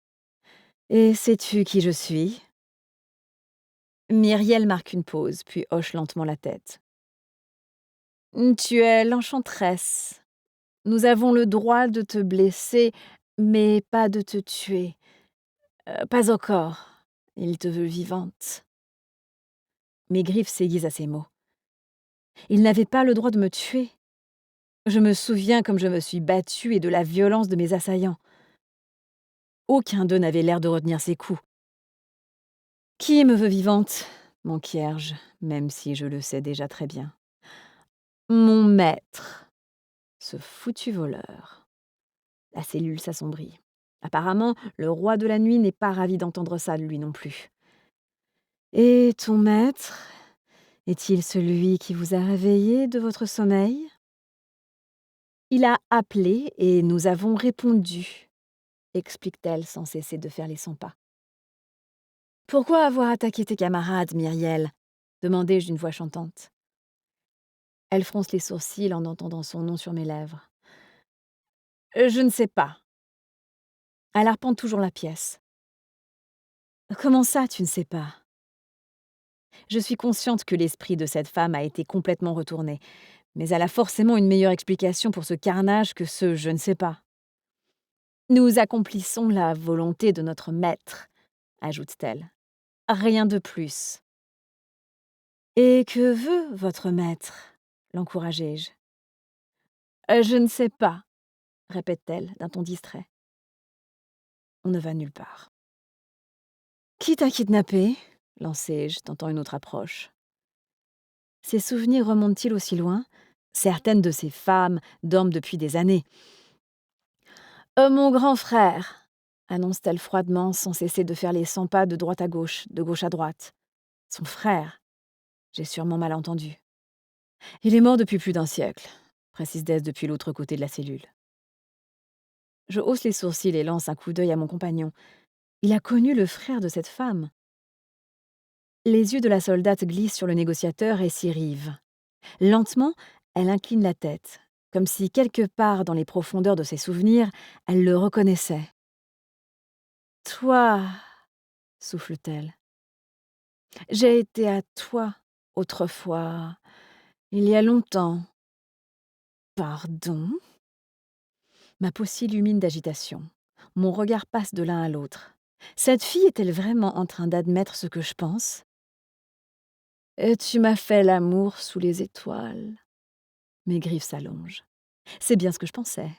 « Et sais-tu qui je suis » Myriel marque une pause, puis hoche lentement la tête. « Tu es l'enchanteresse. Nous avons le droit de te blesser, mais pas de te tuer. Pas encore. Il te veut vivante. » Mes griffes s'aiguisent à ces mots. Il n'avait pas le droit de me tuer. Je me souviens comme je me suis battue et de la violence de mes assaillants. Aucun d'eux n'avait l'air de retenir ses coups. « Qui me veut vivante » m'enquiers-je, même si je le sais déjà très bien. « Mon maître. » Ce foutu voleur. La cellule s'assombrit. Apparemment, le roi de la nuit n'est pas ravi d'entendre ça de lui non plus. « Et ton maître, est-il celui qui vous a réveillé de votre sommeil ?» Il a appelé et nous avons répondu, explique-t-elle sans cesser de faire les 100 pas. Pourquoi avoir attaqué tes camarades, Myriel demandai-je d'une voix chantante. Elle fronce les sourcils en entendant son nom sur mes lèvres. Je ne sais pas. Elle arpente toujours la pièce. Comment ça, tu ne sais pas? Je suis consciente que l'esprit de cette femme a été complètement retourné, mais elle a forcément une meilleure explication pour ce carnage que ce je ne sais pas. Nous accomplissons la volonté de notre maître, ajoute-t-elle. Rien de plus. Et que veut votre maître? L'encourageai-je. Je ne sais pas, répète-t-elle d'un ton distrait. On ne va nulle part. Qui t'a kidnappé? Lançai-je, tentant une autre approche. Ses souvenirs remontent-ils aussi loin? Certaines de ces femmes dorment depuis des années. Mon grand frère, annonce-t-elle froidement sans cesser de faire les 100 pas de droite à gauche, de gauche à droite. Son frère? J'ai sûrement mal entendu. Il est mort depuis plus d'un siècle, précise-t-elle depuis l'autre côté de la cellule. Je hausse les sourcils et lance un coup d'œil à mon compagnon. Il a connu le frère de cette femme. Les yeux de la soldate glissent sur le négociateur et s'y rivent. Lentement, elle incline la tête, comme si quelque part dans les profondeurs de ses souvenirs, elle le reconnaissait. Toi, souffle-t-elle. J'ai été à toi autrefois, il y a longtemps. Pardon? Ma peau s'illumine d'agitation. Mon regard passe de l'un à l'autre. Cette fille est-elle vraiment en train d'admettre ce que je pense? Et tu m'as fait l'amour sous les étoiles. Mes griffes s'allongent. C'est bien ce que je pensais.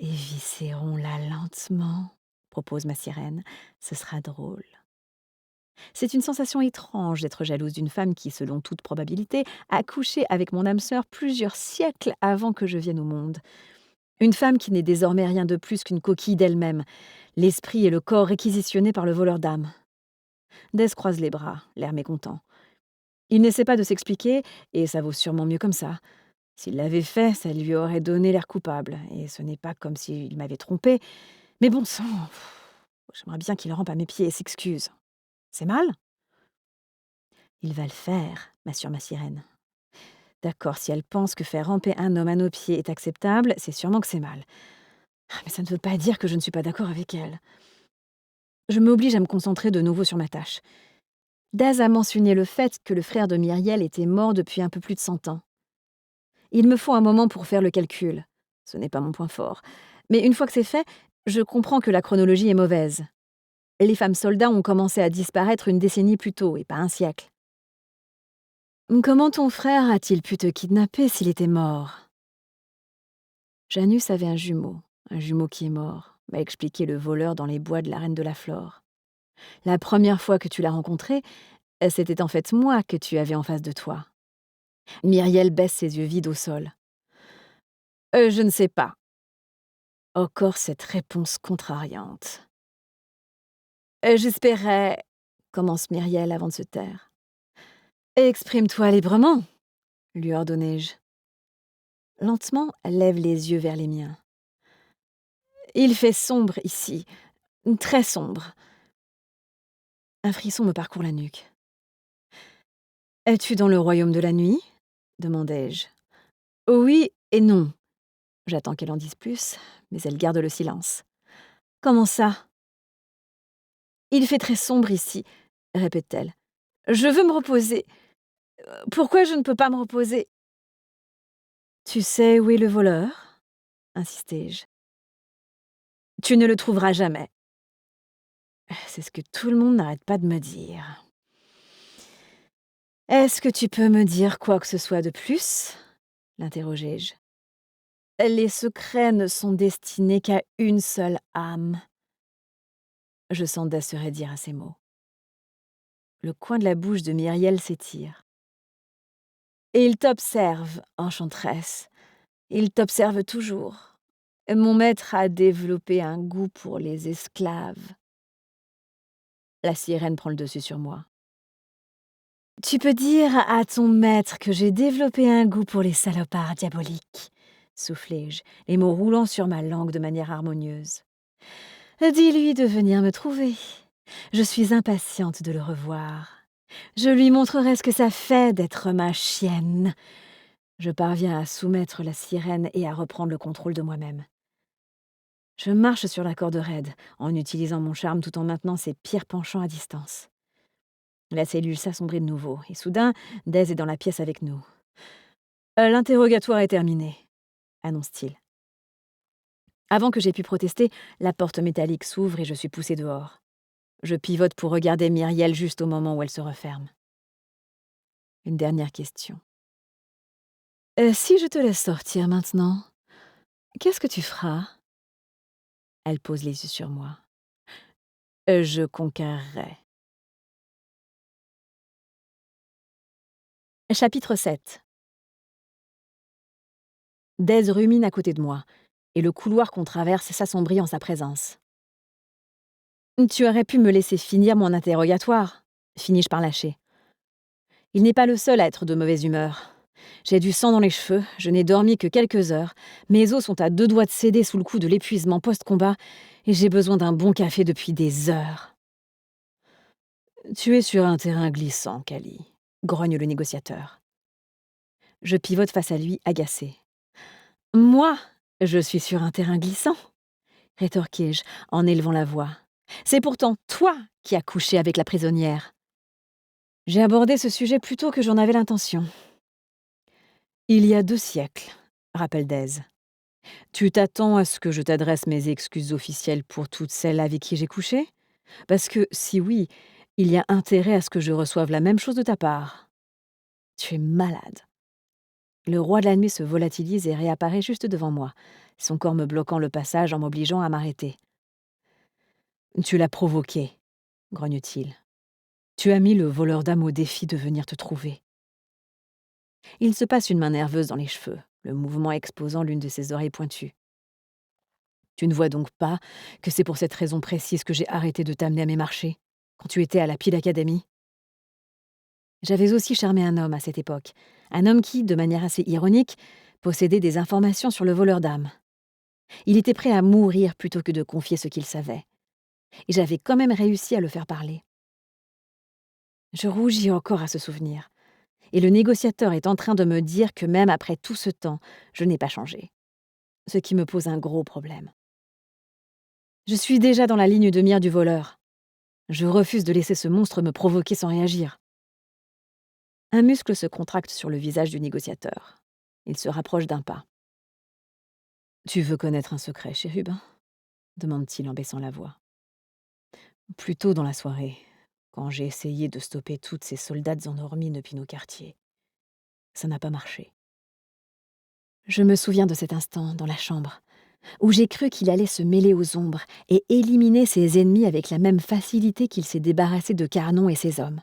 Éviscérons-la lentement, propose ma sirène. Ce sera drôle. C'est une sensation étrange d'être jalouse d'une femme qui, selon toute probabilité, a couché avec mon âme sœur plusieurs siècles avant que je vienne au monde. Une femme qui n'est désormais rien de plus qu'une coquille d'elle-même, l'esprit et le corps réquisitionnés par le voleur d'âme. Dez croise les bras, l'air mécontent. Il n'essaie pas de s'expliquer, et ça vaut sûrement mieux comme ça. S'il l'avait fait, ça lui aurait donné l'air coupable, et ce n'est pas comme s'il m'avait trompée. Mais bon sang, j'aimerais bien qu'il rampe à mes pieds et s'excuse. C'est mal? Il va le faire, m'assure ma sirène. D'accord, si elle pense que faire ramper un homme à nos pieds est acceptable, c'est sûrement que c'est mal. Mais ça ne veut pas dire que je ne suis pas d'accord avec elle. Je m'oblige à me concentrer de nouveau sur ma tâche. Daz a mentionné le fait que le frère de Myriel était mort depuis un peu plus de 100 ans. Il me faut un moment pour faire le calcul. Ce n'est pas mon point fort. Mais une fois que c'est fait, je comprends que la chronologie est mauvaise. Les femmes soldats ont commencé à disparaître une décennie plus tôt, et pas un siècle. Comment ton frère a-t-il pu te kidnapper s'il était mort? Janus avait un jumeau qui est mort, m'a expliqué le voleur dans les bois de la Reine de la Flore. La première fois que tu l'as rencontré, c'était en fait moi que tu avais en face de toi. Myriel baisse ses yeux vides au sol. Je ne sais pas. Encore cette réponse contrariante. J'espérais, commence Myriel avant de se taire. Exprime-toi librement, lui ordonnai-je. Lentement, elle lève les yeux vers les miens. Il fait sombre ici, très sombre. Un frisson me parcourt la nuque. Es-tu dans le royaume de la nuit? Demandai-je. Oui et non. J'attends qu'elle en dise plus, mais elle garde le silence. Comment ça? Il fait très sombre ici, répète-t-elle. Je veux me reposer. Pourquoi je ne peux pas me reposer? Tu sais où est le voleur? Insistai-je. Tu ne le trouveras jamais. C'est ce que tout le monde n'arrête pas de me dire. Est-ce que tu peux me dire quoi que ce soit de plus? L'interrogeai-je. Les secrets ne sont destinés qu'à une seule âme. Je sens d'assurer dire à ces mots. Le coin de la bouche de Myriel s'étire. Et il t'observe, enchanteresse. Il t'observe toujours. Mon maître a développé un goût pour les esclaves. La sirène prend le dessus sur moi. Tu peux dire à ton maître que j'ai développé un goût pour les salopards diaboliques, soufflai-je, les mots roulant sur ma langue de manière harmonieuse. Dis-lui de venir me trouver. Je suis impatiente de le revoir. Je lui montrerai ce que ça fait d'être ma chienne. Je parviens à soumettre la sirène et à reprendre le contrôle de moi-même. Je marche sur la corde raide, en utilisant mon charme tout en maintenant ses pires penchants à distance. La cellule s'assombrit de nouveau, et soudain, Dez est dans la pièce avec nous. L'interrogatoire est terminé, annonce-t-il. Avant que j'aie pu protester, la porte métallique s'ouvre et je suis poussée dehors. Je pivote pour regarder Myriel juste au moment où elle se referme. Une dernière question. Si je te laisse sortir maintenant, qu'est-ce que tu feras? Elle pose les yeux sur moi. Je conquerrai. Chapitre 7. Dez rumine à côté de moi, et le couloir qu'on traverse s'assombrit en sa présence. Tu aurais pu me laisser finir mon interrogatoire, finis-je par lâcher. Il n'est pas le seul à être de mauvaise humeur. J'ai du sang dans les cheveux, je n'ai dormi que quelques heures, mes os sont à 2 doigts de céder sous le coup de l'épuisement post-combat, et j'ai besoin d'un bon café depuis des heures. Tu es sur un terrain glissant, Kali, grogne le négociateur. Je pivote face à lui, agacée. Moi, je suis sur un terrain glissant, rétorquai-je en élevant la voix. C'est pourtant toi qui as couché avec la prisonnière. J'ai abordé ce sujet plus tôt que j'en avais l'intention. Il y a 2 siècles, rappelle Dez. Tu t'attends à ce que je t'adresse mes excuses officielles pour toutes celles avec qui j'ai couché? Parce que, si oui, il y a intérêt à ce que je reçoive la même chose de ta part. Tu es malade. Le roi de la nuit se volatilise et réapparaît juste devant moi, son corps me bloquant le passage en m'obligeant à m'arrêter. Tu l'as provoqué, grogne-t-il. Tu as mis le voleur d'âme au défi de venir te trouver. Il se passe une main nerveuse dans les cheveux, le mouvement exposant l'une de ses oreilles pointues. Tu ne vois donc pas que c'est pour cette raison précise que j'ai arrêté de t'amener à mes marchés, quand tu étais à la Peel Academy? J'avais aussi charmé un homme à cette époque, un homme qui, de manière assez ironique, possédait des informations sur le voleur d'âme. Il était prêt à mourir plutôt que de confier ce qu'il savait. Et j'avais quand même réussi à le faire parler. Je rougis encore à ce souvenir. Et le négociateur est en train de me dire que même après tout ce temps, je n'ai pas changé. Ce qui me pose un gros problème. Je suis déjà dans la ligne de mire du voleur. Je refuse de laisser ce monstre me provoquer sans réagir. Un muscle se contracte sur le visage du négociateur. Il se rapproche d'un pas. « Tu veux connaître un secret, chérubin ?» demande-t-il en baissant la voix. Plus tôt dans la soirée, quand j'ai essayé de stopper toutes ces soldates endormies depuis nos quartiers, ça n'a pas marché. Je me souviens de cet instant dans la chambre, où j'ai cru qu'il allait se mêler aux ombres et éliminer ses ennemis avec la même facilité qu'il s'est débarrassé de Carnon et ses hommes.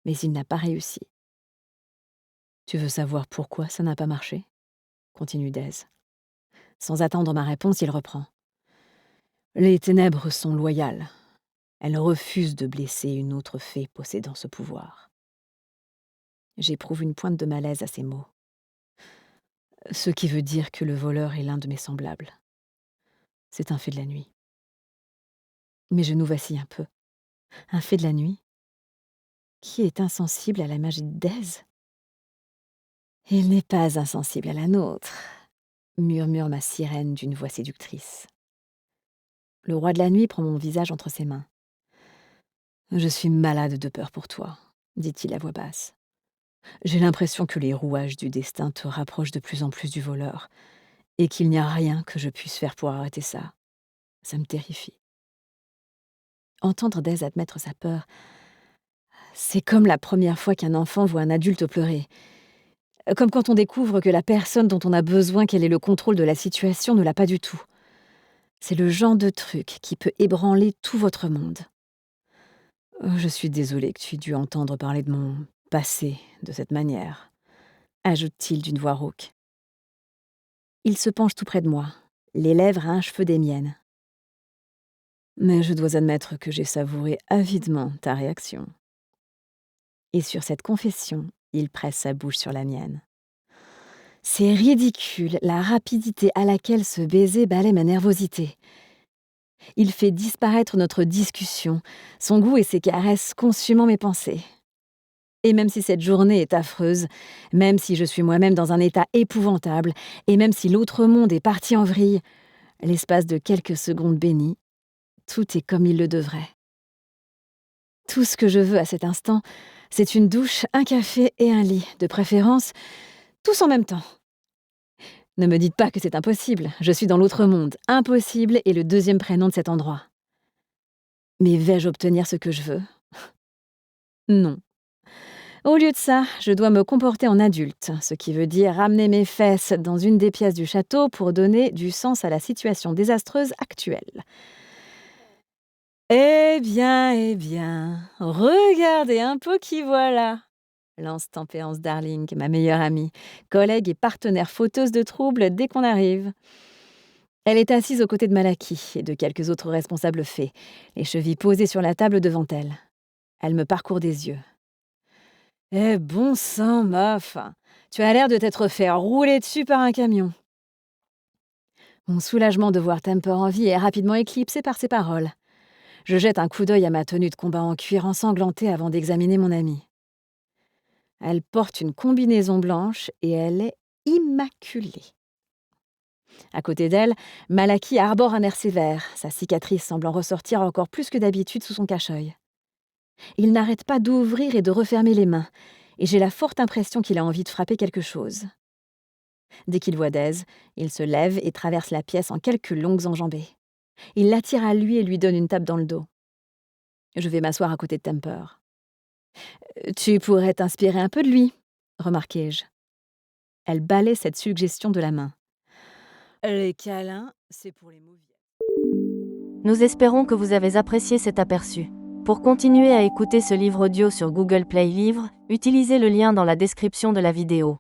Mais il n'a pas réussi. Tu veux savoir pourquoi ça n'a pas marché? Continue Dez. Sans attendre ma réponse, il reprend. Les ténèbres sont loyales. Elles refusent de blesser une autre fée possédant ce pouvoir. J'éprouve une pointe de malaise à ces mots. Ce qui veut dire que le voleur est l'un de mes semblables. C'est un fait de la nuit. Mes genoux vacillent un peu. Un fait de la nuit? Qui est insensible à la magie de Dez? Il n'est pas insensible à la nôtre, murmure ma sirène d'une voix séductrice. Le roi de la nuit prend mon visage entre ses mains. Je suis malade de peur pour toi, dit-il à voix basse. J'ai l'impression que les rouages du destin te rapprochent de plus en plus du voleur, et qu'il n'y a rien que je puisse faire pour arrêter ça. Ça me terrifie. Entendre Dez admettre sa peur, c'est comme la première fois qu'un enfant voit un adulte pleurer. Comme quand on découvre que la personne dont on a besoin qu'elle ait le contrôle de la situation ne l'a pas du tout. C'est le genre de truc qui peut ébranler tout votre monde. Je suis désolée que tu aies dû entendre parler de mon passé de cette manière, ajoute-t-il d'une voix rauque. Il se penche tout près de moi, les lèvres à un cheveu des miennes. Mais je dois admettre que j'ai savouré avidement ta réaction. Et sur cette confession, il presse sa bouche sur la mienne. C'est ridicule, la rapidité à laquelle ce baiser balaie ma nervosité. Il fait disparaître notre discussion, son goût et ses caresses consumant mes pensées. Et même si cette journée est affreuse, même si je suis moi-même dans un état épouvantable, et même si l'autre monde est parti en vrille, l'espace de quelques secondes bénies, tout est comme il le devrait. Tout ce que je veux à cet instant, c'est une douche, un café et un lit, de préférence, tous en même temps. Ne me dites pas que c'est impossible, je suis dans l'autre monde. Impossible est le deuxième prénom de cet endroit. Mais vais-je obtenir ce que je veux? Non. Au lieu de ça, je dois me comporter en adulte, ce qui veut dire ramener mes fesses dans une des pièces du château pour donner du sens à la situation désastreuse actuelle. Eh bien, regardez un peu qui voilà, lance Tempérance Darling, ma meilleure amie, collègue et partenaire fauteuse de troubles dès qu'on arrive. Elle est assise aux côtés de Malaki et de quelques autres responsables fées, les chevilles posées sur la table devant elle. Elle me parcourt des yeux. Eh bon sang, meuf, tu as l'air de t'être fait rouler dessus par un camion. Mon soulagement de voir Temper en vie est rapidement éclipsé par ses paroles. Je jette un coup d'œil à ma tenue de combat en cuir ensanglantée avant d'examiner mon amie. Elle porte une combinaison blanche et elle est immaculée. À côté d'elle, Malaki arbore un air sévère, sa cicatrice semblant ressortir encore plus que d'habitude sous son cache-œil. Il n'arrête pas d'ouvrir et de refermer les mains, et j'ai la forte impression qu'il a envie de frapper quelque chose. Dès qu'il voit Daise, il se lève et traverse la pièce en quelques longues enjambées. Il l'attire à lui et lui donne une tape dans le dos. Je vais m'asseoir à côté de Temper. « Tu pourrais t'inspirer un peu de lui, remarquai-je. Elle balaie cette suggestion de la main. Les câlins, c'est pour les mauvais. Nous espérons que vous avez apprécié cet aperçu. Pour continuer à écouter ce livre audio sur Google Play Livres, utilisez le lien dans la description de la vidéo.